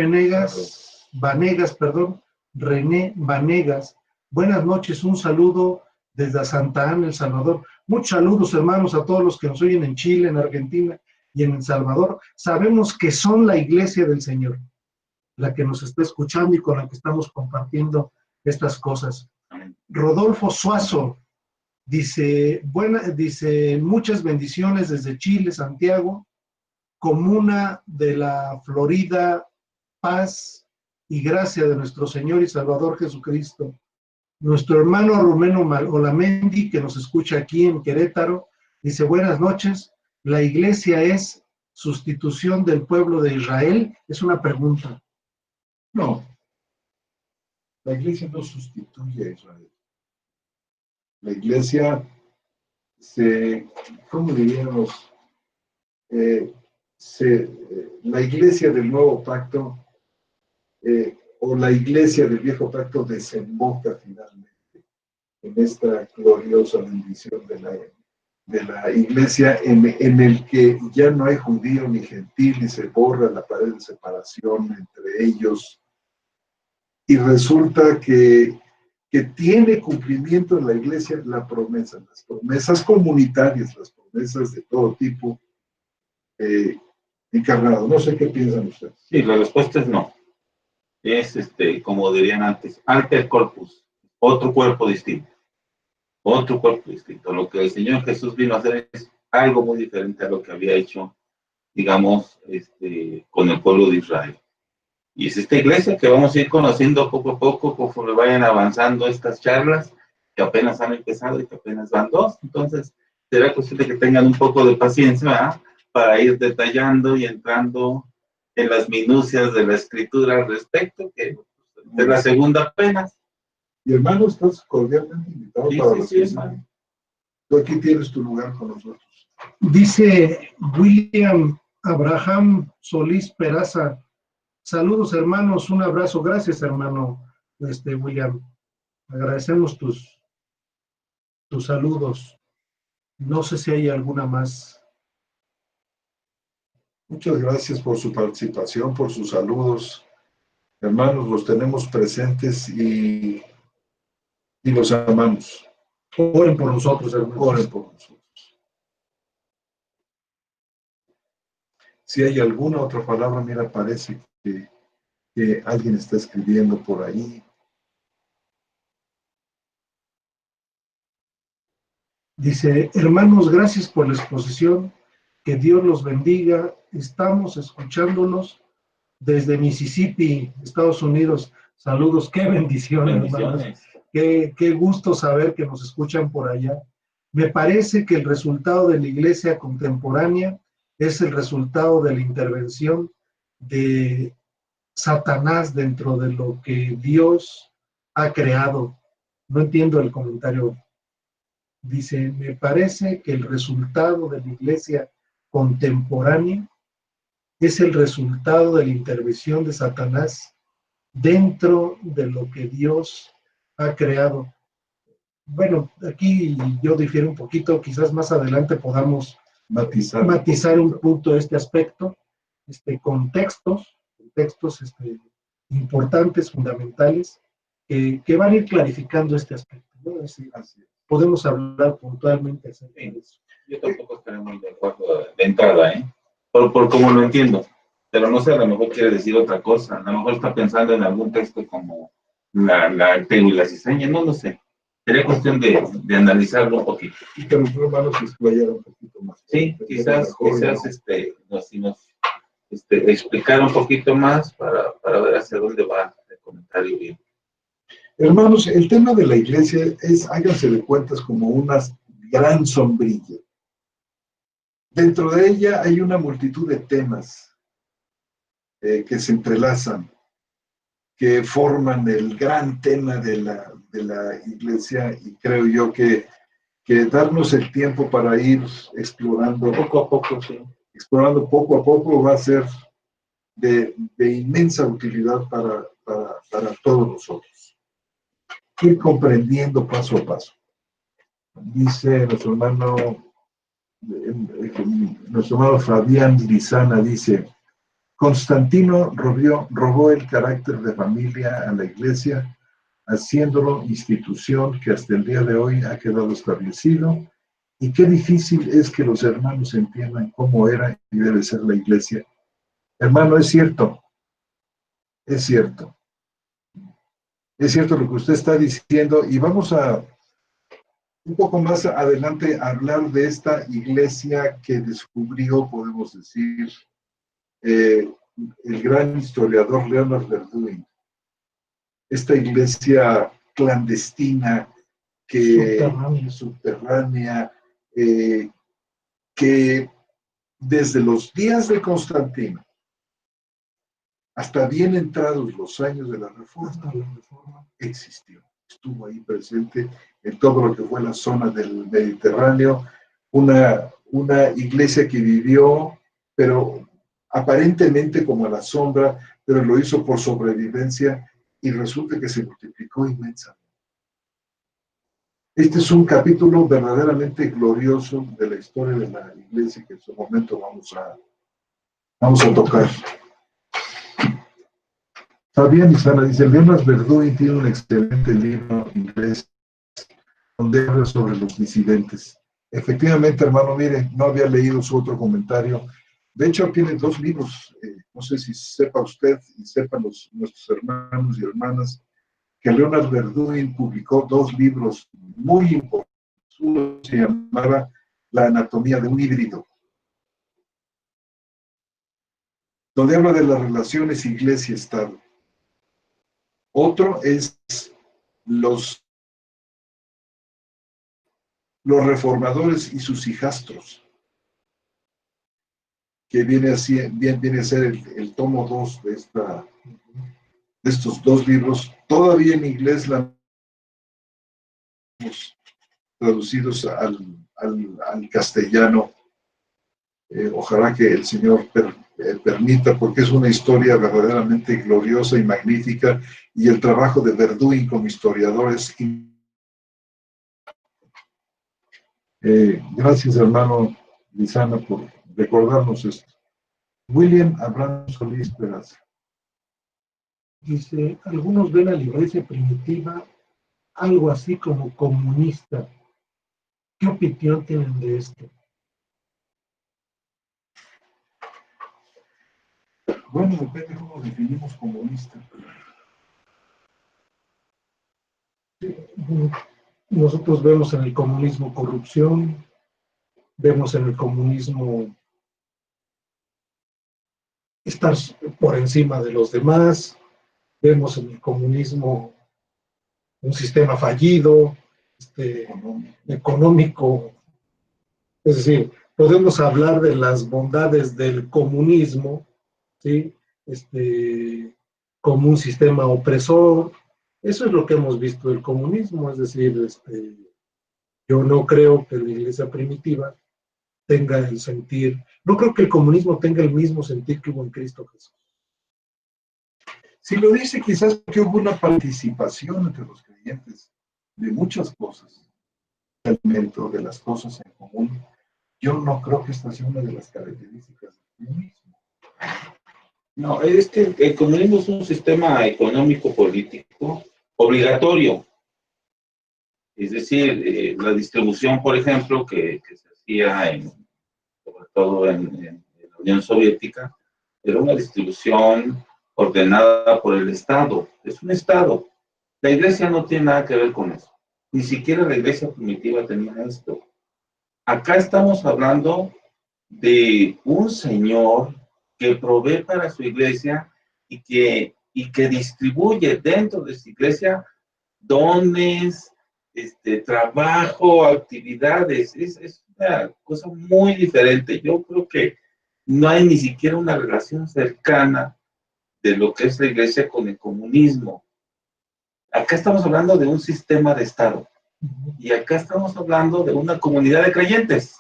Vanegas, buenas noches, un saludo desde Santa Ana, El Salvador. Muchos saludos, hermanos, a todos los que nos oyen en Chile, en Argentina y en El Salvador. Sabemos que son la iglesia del Señor, la que nos está escuchando y con la que estamos compartiendo estas cosas. Rodolfo Suazo dice, muchas bendiciones desde Chile, Santiago, comuna de la Florida, paz y gracia de nuestro Señor y Salvador Jesucristo. Nuestro hermano Romeno Olamendi, que nos escucha aquí en Querétaro, dice, buenas noches, ¿la iglesia es sustitución del pueblo de Israel? Es una pregunta. No, la iglesia no sustituye a Israel. La iglesia ¿cómo diríamos? La iglesia del nuevo pacto o la iglesia del viejo pacto desemboca finalmente en esta gloriosa bendición de la iglesia en el que ya no hay judío ni gentil y se borra la pared de separación entre ellos, y resulta que tiene cumplimiento en la iglesia la promesa, las promesas comunitarias, las promesas de todo tipo encarnado. No sé qué piensan ustedes. Sí, la respuesta es no. Es, como dirían antes, alter corpus, otro cuerpo distinto. Otro cuerpo distinto. Lo que el Señor Jesús vino a hacer es algo muy diferente a lo que había hecho, digamos, con el pueblo de Israel. Y es esta iglesia que vamos a ir conociendo poco a poco conforme vayan avanzando estas charlas, que apenas han empezado y que apenas van 2. Entonces, será cuestión de que tengan un poco de paciencia, ¿verdad?, para ir detallando y entrando en las minucias de la escritura al respecto, que es la segunda apenas. Y hermano, estás cordialmente invitado Sí, para sí, los sí, hermano. Tú aquí tienes tu lugar con nosotros. Dice William Abraham Solís Peraza, saludos hermanos, un abrazo, gracias hermano William, agradecemos tus saludos. No sé si hay alguna más. Muchas gracias por su participación, por sus saludos. Hermanos, los tenemos presentes y los amamos. Oren por nosotros, hermanos. Oren por nosotros. Si hay alguna otra palabra, mira, parece que alguien está escribiendo por ahí. Dice, hermanos, gracias por la exposición, que Dios los bendiga, estamos escuchándolos desde Mississippi, Estados Unidos. Saludos, qué bendiciones, hermanos. Qué gusto saber que nos escuchan por allá. Me parece que el resultado de la iglesia contemporánea es el resultado de la intervención de Satanás dentro de lo que Dios ha creado. No entiendo el comentario. Dice, me parece que el resultado de la iglesia contemporánea es el resultado de la intervención de Satanás dentro de lo que Dios ha creado. Bueno, aquí yo difiero un poquito, quizás más adelante podamos matizar un punto este aspecto, contextos importantes, fundamentales, que van a ir clarificando este aspecto, ¿no? Así, podemos hablar puntualmente acerca de eso. Yo tampoco estaré muy de acuerdo de entrada, por cómo lo entiendo, pero no sé, a lo mejor quiere decir otra cosa, a lo mejor está pensando en algún texto como la Teo y la cizaña, no lo sé. Sería cuestión de analizarlo un poquito. Y que los hermanos se explayaran un poquito más. Sí, quizás nos explicar un poquito más para ver hacia dónde va el comentario bien. Hermanos, el tema de la iglesia es, háganse de cuentas, como una gran sombrilla. Dentro de ella hay una multitud de temas que se entrelazan, que forman el gran tema de la iglesia, y creo yo que darnos el tiempo para ir explorando Poco a poco, sí. Explorando poco a poco va a ser de inmensa utilidad para todos nosotros. Ir comprendiendo paso a paso. Dice nuestro hermano Fabián Lizana, dice, Constantino robó el carácter de familia a la iglesia, haciéndolo institución que hasta el día de hoy ha quedado establecido, y qué difícil es que los hermanos entiendan cómo era y debe ser la iglesia. Hermano, es cierto, es cierto lo que usted está diciendo, y vamos a un poco más adelante hablar de esta iglesia que descubrió, podemos decir, el gran historiador Leonard Verduin. Esta iglesia clandestina, subterránea, que desde los días de Constantino hasta bien entrados los años de la Reforma, existió. Estuvo ahí presente en todo lo que fue la zona del Mediterráneo, una iglesia que vivió, pero aparentemente como a la sombra, pero lo hizo por sobrevivencia, y resulta que se multiplicó inmensamente. Este es un capítulo verdaderamente glorioso de la historia de la iglesia que en su momento vamos a tocar. Fabián Isana dice, Leonard Verduin tiene un excelente libro inglés donde habla sobre los disidentes. Efectivamente, hermano, mire, no había leído su otro comentario. De hecho, tiene 2 libros. No sé si sepa usted y sepan nuestros hermanos y hermanas que Leonard Verduin publicó 2 libros muy importantes. Uno se llamaba La anatomía de un híbrido, donde habla de las relaciones iglesia-estado. Otro es los reformadores y sus hijastros, que viene a ser el tomo 2 de estos 2 libros, todavía en inglés, traducidos al castellano. Ojalá que el Señor permita, porque es una historia verdaderamente gloriosa y magnífica, y el trabajo de Verduin como historiador es gracias, hermano Lizana, por recordarnos esto. William Abraham Solís Peraza. Dice, algunos ven a la iglesia primitiva algo así como comunista. ¿Qué opinión tienen de esto? Bueno, depende de cómo definimos comunista. Nosotros vemos en el comunismo corrupción, vemos en el comunismo estar por encima de los demás. Vemos en el comunismo un sistema fallido, económico. Es decir, podemos hablar de las bondades del comunismo, ¿sí? Como un sistema opresor. Eso es lo que hemos visto del comunismo. Es decir, yo no creo que la iglesia primitiva tenga el sentir, no creo que el comunismo tenga el mismo sentir que hubo en Cristo Jesús. Si lo dice, quizás porque hubo una participación entre los creyentes de muchas cosas, el elemento de las cosas en común. Yo no creo que esta sea una de las características del comunismo. No, es que el comunismo es un sistema económico-político obligatorio. Es decir, la distribución, por ejemplo, que se hacía sobre todo en la Unión Soviética, era una distribución ordenada por el Estado. Es un Estado. La iglesia no tiene nada que ver con eso. Ni siquiera la iglesia primitiva tenía esto. Acá estamos hablando de un señor que provee para su iglesia y que distribuye dentro de su iglesia dones, trabajo, actividades. Es una cosa muy diferente. Yo creo que no hay ni siquiera una relación cercana de lo que es la iglesia con el comunismo. Acá estamos hablando de un sistema de Estado. Y acá estamos hablando de una comunidad de creyentes,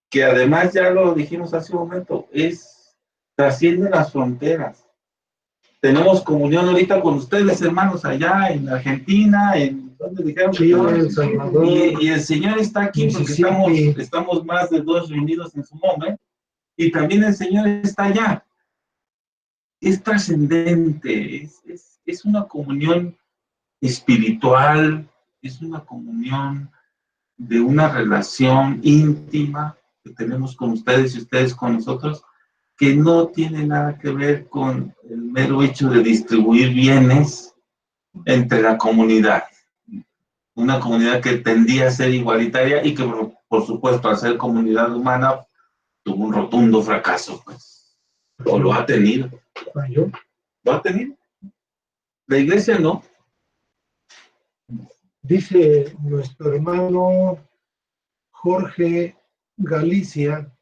que además, ya lo dijimos hace un momento, trasciende las fronteras. Tenemos comunión ahorita con ustedes, hermanos, allá en Argentina, ¿dónde dijeron? Sí, El Salvador. Y el Señor está aquí porque estamos más de 2 reunidos en su nombre, y también el Señor está allá. Es trascendente, es una comunión espiritual, es una comunión de una relación íntima que tenemos con ustedes y ustedes con nosotros, que no tiene nada que ver con el mero hecho de distribuir bienes entre la comunidad. Una comunidad que tendía a ser igualitaria y que, por supuesto, al ser comunidad humana, tuvo un rotundo fracaso, pues. O lo ha tenido. ¿Lo ha tenido? La iglesia no. Dice nuestro hermano Jorge Galicia,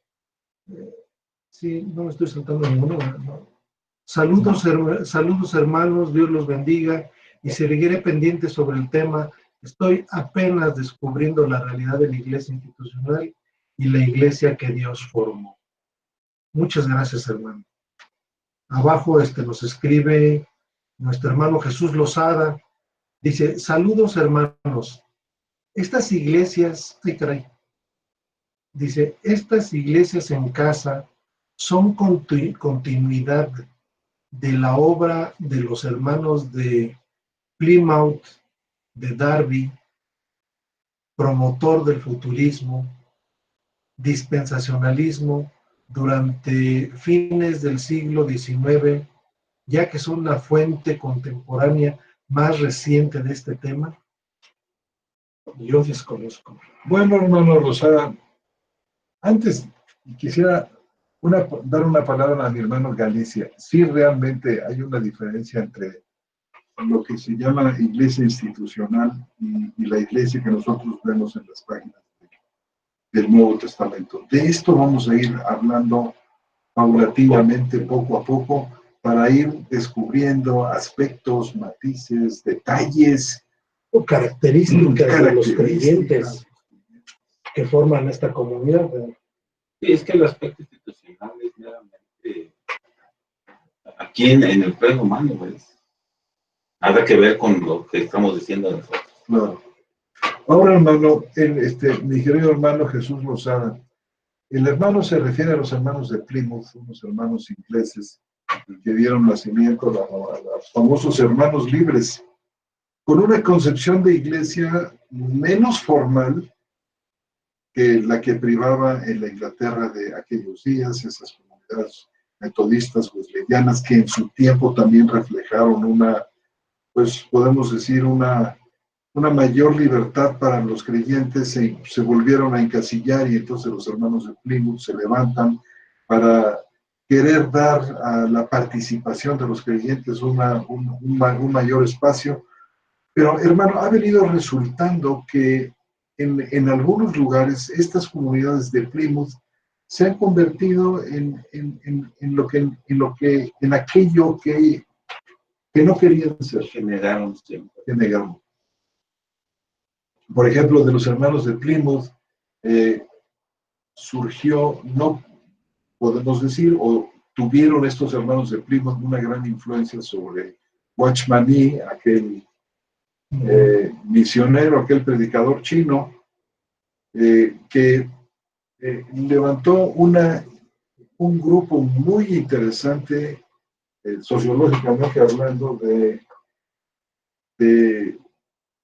sí, no me estoy saltando ninguno, no. Saludos hermanos, Dios los bendiga y seguiré pendiente sobre el tema. Estoy apenas descubriendo la realidad de la iglesia institucional y la iglesia que Dios formó. Muchas gracias, hermano. Abajo nos escribe nuestro hermano Jesús Lozada. Dice, saludos hermanos. Estas iglesias, ay caray. Dice, estas iglesias en casa son continuidad de la obra de los hermanos de Plymouth, de Darby, promotor del futurismo, dispensacionalismo durante fines del siglo XIX, ya que son la fuente contemporánea más reciente de este tema. Yo desconozco. Bueno, hermano Rosada, antes quisiera dar una palabra a mi hermano Galicia. Sí, realmente hay una diferencia entre lo que se llama iglesia institucional y la iglesia que nosotros vemos en las páginas del Nuevo Testamento. De esto vamos a ir hablando paulatinamente, poco a poco, para ir descubriendo aspectos, matices, detalles o características de los creyentes que forman esta comunidad. Sí, es que el aspecto institucional es meramente aquí en el plano humano, pues, nada que ver con lo que estamos diciendo nosotros. Claro. Ahora, hermano, mi querido hermano Jesús Lozada, el hermano se refiere a los hermanos de Plymouth, unos hermanos ingleses que dieron nacimiento a los famosos hermanos libres, con una concepción de iglesia menos formal que la que privaba en la Inglaterra de aquellos días, esas comunidades metodistas wesleyanas que en su tiempo también reflejaron pues podemos decir una mayor libertad para los creyentes, se volvieron a encasillar y entonces los hermanos de Plymouth se levantan para querer dar a la participación de los creyentes un mayor espacio. Pero, hermano, ha venido resultando que en algunos lugares estas comunidades de Plymouth se han convertido en aquello que no querían ser. Generaron siempre. Que negaron. Por ejemplo, de los hermanos de Plymouth surgió, no podemos decir, o tuvieron estos hermanos de Plymouth una gran influencia sobre Watchman Nee, aquel misionero, aquel predicador chino, que levantó un grupo muy interesante, sociológicamente hablando, de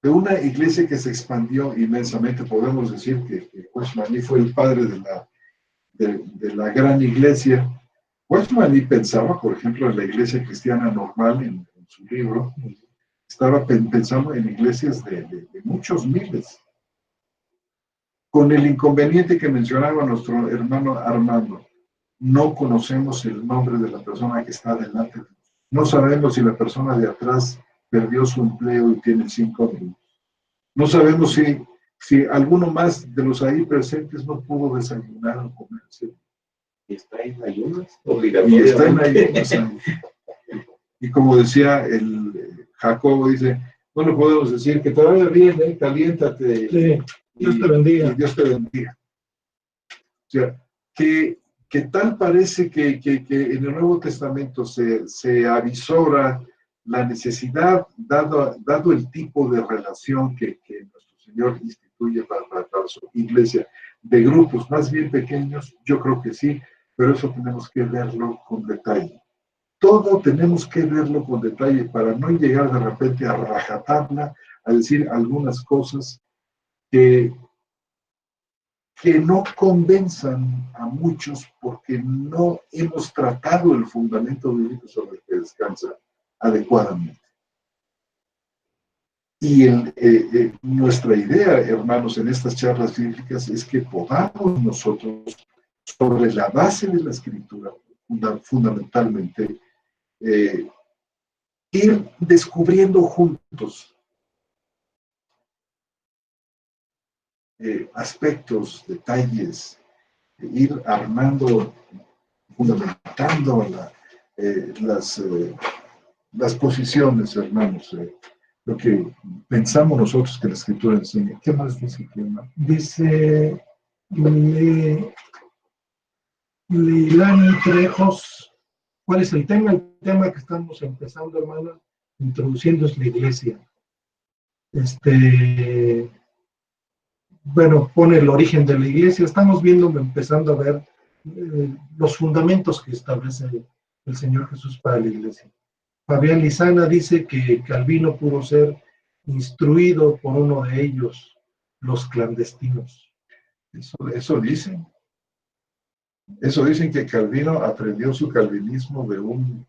una iglesia que se expandió inmensamente. Podemos decir que Watchman Nee fue el padre de la gran iglesia. Watchman Nee pensaba, por ejemplo, en la iglesia cristiana normal, en su libro, estaba pensando en iglesias de muchos miles, con el inconveniente que mencionaba nuestro hermano Armando. No conocemos el nombre de la persona que está delante. No sabemos si la persona de atrás perdió su empleo y tiene 5 minutos. No sabemos si alguno más de los ahí presentes no pudo desayunar o comerse. Y está en ayunas. Y está en ayunas. Y como decía el Jacobo, dice, no le podemos decir que todavía viene, caliéntate. Sí, Dios te bendiga. Y Dios te bendiga. O sea, que tal parece que en el Nuevo Testamento se avisora la necesidad, dado el tipo de relación que nuestro Señor instituye para su iglesia, de grupos más bien pequeños. Yo creo que sí, pero eso tenemos que verlo con detalle. Todo tenemos que verlo con detalle para no llegar de repente a rajatabla, a decir algunas cosas que no convenzan a muchos porque no hemos tratado el fundamento bíblico sobre el que descansa adecuadamente. Y nuestra idea, hermanos, en estas charlas bíblicas es que podamos nosotros, sobre la base de la Escritura, fundamentalmente, ir descubriendo juntos aspectos, detalles, ir armando, fundamentando las posiciones, hermanos, lo que pensamos nosotros que la Escritura enseña. ¿Qué más dice aquí, hermano? Dice Leilani Trejos, ¿cuál es el tema? El tema que estamos empezando, hermano, introduciendo es la iglesia. Bueno, pone el origen de la iglesia. Estamos empezando a ver los fundamentos que establece el Señor Jesús para la iglesia. Fabián Lizana dice que Calvino pudo ser instruido por uno de ellos, los clandestinos. Eso dicen. Eso dicen, que Calvino aprendió su calvinismo de uno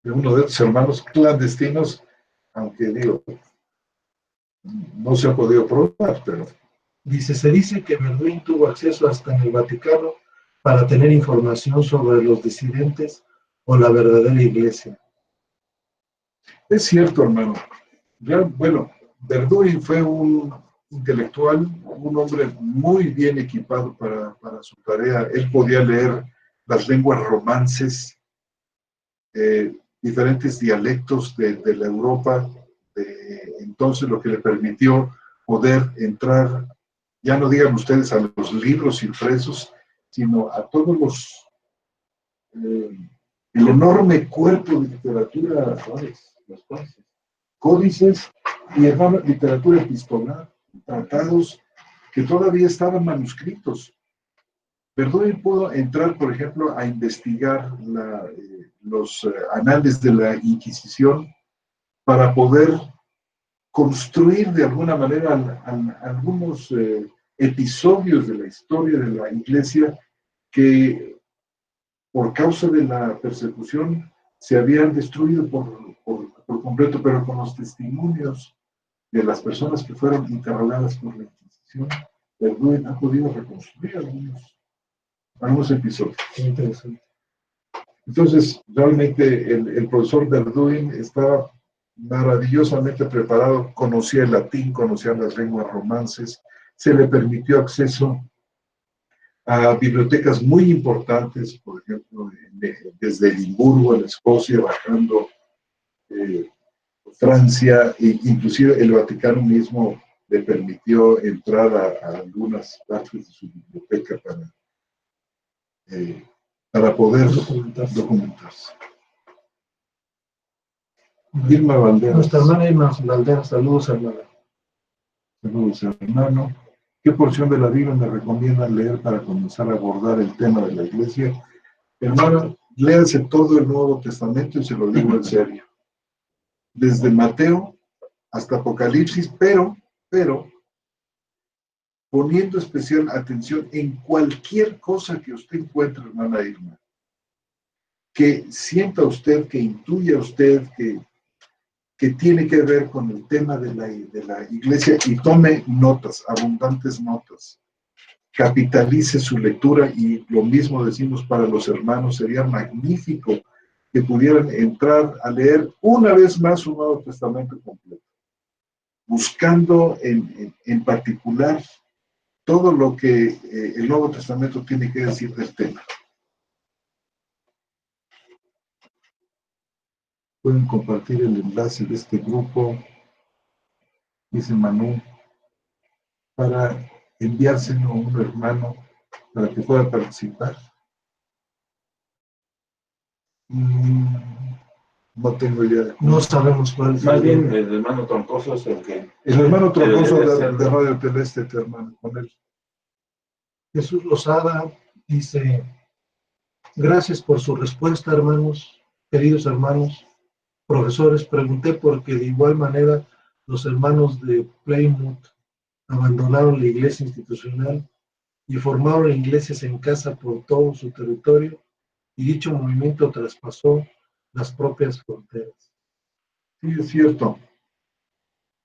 de sus hermanos clandestinos, aunque digo, no se ha podido probar, pero... Se dice que Verduin tuvo acceso hasta en el Vaticano para tener información sobre los disidentes o la verdadera iglesia. Es cierto, hermano. Bueno, Verduin fue un intelectual, un hombre muy bien equipado para su tarea. Él podía leer las lenguas romances, diferentes dialectos de la Europa, entonces lo que le permitió poder entrar, ya no digan ustedes a los libros impresos, sino a todos el enorme cuerpo de literatura, los códices y, hermano, literatura epistolar, tratados que todavía estaban manuscritos. Verduin pudo entrar, por ejemplo, a investigar los anales de la Inquisición para poder construir de alguna manera algunos episodios de la historia de la Iglesia que, por causa de la persecución, se habían destruido por completo, pero con los testimonios de las personas que fueron interrogadas por la Inquisición, Verduin ha podido reconstruir algunos Algunos episodios. Interesante. Entonces, realmente el profesor Verduin estaba maravillosamente preparado, conocía el latín, conocía las lenguas romances, se le permitió acceso a bibliotecas muy importantes, por ejemplo, desde Edimburgo, en Escocia, bajando Francia, e inclusive el Vaticano mismo le permitió entrar a algunas partes de su biblioteca para poder documentarse. Irma Valderas. Nuestra hermana Irma Valderas, saludos, hermana. Saludos, hermano. ¿Qué porción de la Biblia me recomiendan leer para comenzar a abordar el tema de la iglesia? Hermano, léanse todo el Nuevo Testamento y se lo digo en serio. Desde Mateo hasta Apocalipsis, pero poniendo especial atención en cualquier cosa que usted encuentre, hermana Irma, que sienta usted, que intuya usted, que tiene que ver con el tema de la iglesia, y tome notas, abundantes notas. Capitalice su lectura, y lo mismo decimos para los hermanos, sería magnífico que pudieran entrar a leer una vez más un Nuevo Testamento completo, buscando en particular todo lo que el Nuevo Testamento tiene que decir del tema. Pueden compartir el enlace de este grupo, dice Manu, para enviárselo a un hermano para que pueda participar. No tengo idea. No sabemos cuál es. Más bien el hermano Troncoso es el que... El hermano Troncoso de Radio Teleste, hermano, con él. Jesús Lozada dice: gracias por su respuesta, hermanos, queridos hermanos, profesores. Pregunté porque de igual manera los hermanos de Plymouth abandonaron la iglesia institucional y formaron iglesias en casa por todo su territorio, y dicho movimiento traspasó las propias fronteras. Sí, es cierto.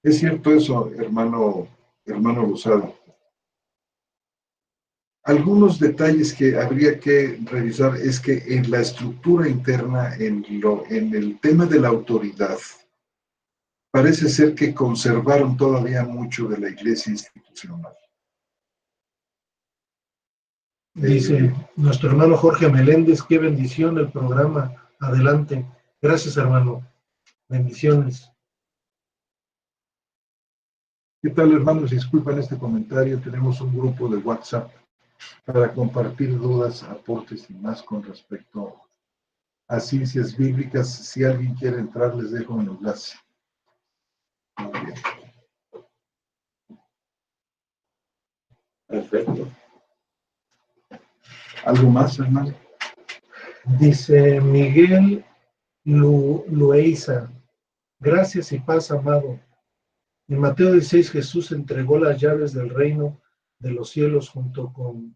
Es cierto eso, hermano Lozada. Algunos detalles que habría que revisar es que en la estructura interna, en el tema de la autoridad, parece ser que conservaron todavía mucho de la iglesia institucional. Dice nuestro hermano Jorge Meléndez: qué bendición el programa. Adelante. Gracias, hermano. Bendiciones. ¿Qué tal, hermanos? Disculpen este comentario. Tenemos un grupo de WhatsApp para compartir dudas, aportes y más con respecto a ciencias bíblicas. Si alguien quiere entrar, les dejo un enlace. Muy bien. Perfecto. ¿Algo más, hermano? Dice Miguel Lueiza: gracias y paz, amado. En Mateo 16, Jesús entregó las llaves del reino de los cielos junto con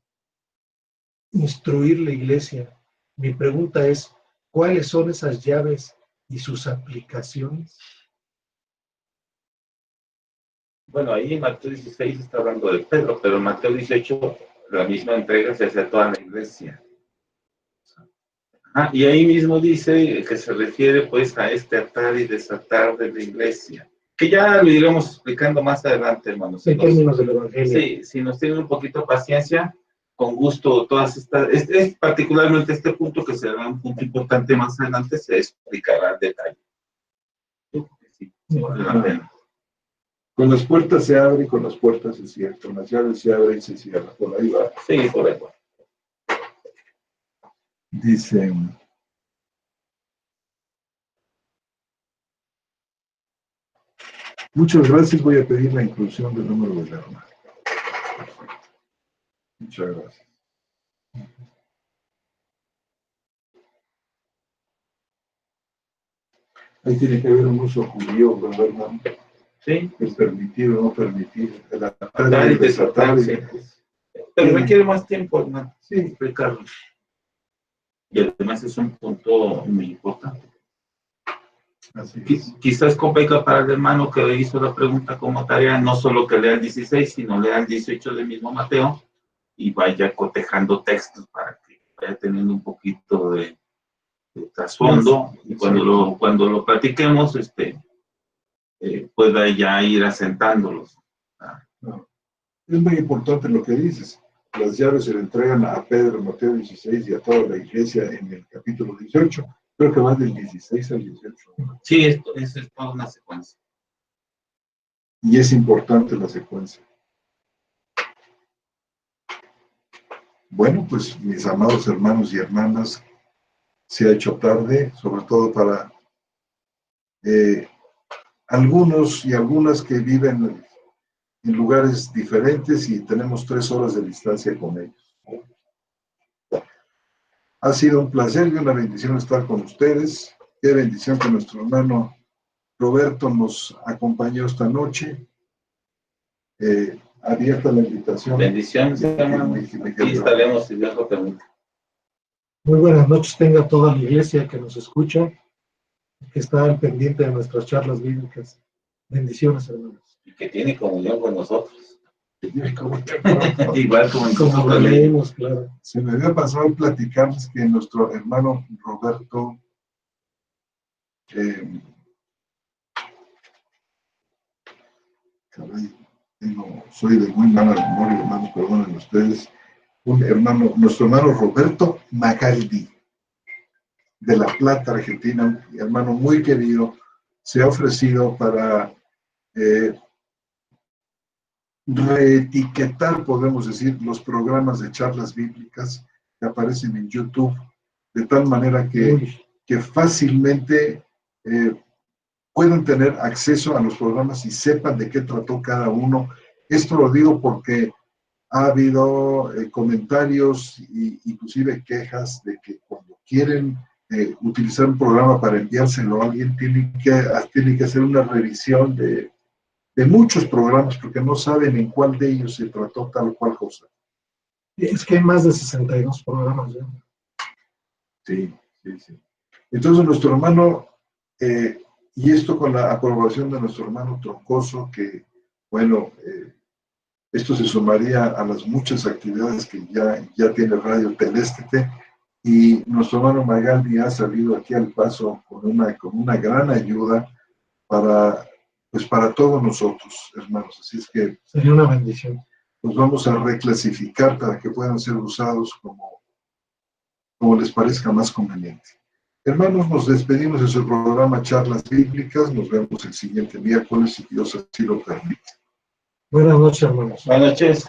instruir la iglesia. Mi pregunta es: ¿cuáles son esas llaves y sus aplicaciones? Bueno, ahí en Mateo 16 está hablando de Pedro, pero en Mateo 18 la misma entrega se hace a toda la iglesia. Y ahí mismo dice que se refiere pues a este atar y desatar de la iglesia, que ya lo iremos explicando más adelante, hermanos. En términos del Evangelio. Sí, si nos tienen un poquito de paciencia, con gusto todas estas, es particularmente este punto que será un punto importante más adelante, se explicará en detalle. Sí, vale la pena. Con las puertas se abre y con las puertas se cierra. Con las llaves se abre y se cierra. Por ahí va. Sí, por ahí va. Dice: muchas gracias. Voy a pedir la inclusión del número de la hermana. Muchas gracias. Ahí tiene que haber un uso judío, ¿verdad, hermano? Sí. El permitir o no permitir. El atar y desatar, sí. Pero requiere más tiempo, hermano. Sí, explicarlo. Y además es un punto muy importante. Así es. Quizás convenga para el hermano que hizo la pregunta como tarea, no solo que lea el 16, sino lea el 18 del mismo Mateo, y vaya cotejando textos para que vaya teniendo un poquito de trasfondo, y cuando lo platiquemos, pueda ya ir asentándolos. Es muy importante lo que dices. Las llaves se le entregan a Pedro, Mateo 16 y a toda la iglesia en el capítulo 18. Creo que va del 16 al 18. Sí, es toda una secuencia. Y es importante la secuencia. Bueno, pues mis amados hermanos y hermanas, se ha hecho tarde, sobre todo para algunos y algunas que viven en lugares diferentes y tenemos 3 horas de distancia con ellos. Ha sido un placer y una bendición estar con ustedes. Qué bendición que nuestro hermano Roberto nos acompañó esta noche. Abierta la invitación. Bendiciones, hermano. Aquí estaremos si Dios lo permite. Muy buenas noches tenga toda la iglesia que nos escucha, que está al pendiente de nuestras charlas bíblicas. Bendiciones, hermanos. Y que tiene comunión con nosotros. Igual como lo leemos, claro. Se me había pasado platicarles que nuestro hermano Roberto soy de muy mala memoria, hermanos, perdonen ustedes. Nuestro hermano Roberto Magaldi, de La Plata, Argentina, un hermano muy querido, se ha ofrecido para reetiquetar, podemos decir, los programas de charlas bíblicas que aparecen en YouTube, de tal manera que fácilmente puedan tener acceso a los programas y sepan de qué trató cada uno. Esto lo digo porque ha habido comentarios e inclusive quejas de que cuando quieren utilizar un programa para enviárselo a alguien, tienen que hacer una revisión de muchos programas porque no saben en cuál de ellos se trató tal o cual cosa. Es que hay más de 62 programas ya. Sí. Entonces nuestro hermano, y esto con la aprobación de nuestro hermano Troncoso, que bueno, esto se sumaría a las muchas actividades que ya tiene Radio Teleste, y nuestro hermano Magaldi ha salido aquí al paso con una gran ayuda para todos nosotros, hermanos. Así es que sería una bendición. Los vamos a reclasificar para que puedan ser usados como les parezca más conveniente. Hermanos, nos despedimos de su programa Charlas Bíblicas. Nos vemos el siguiente miércoles, si Dios así lo permite. Buenas noches, hermanos. Buenas noches.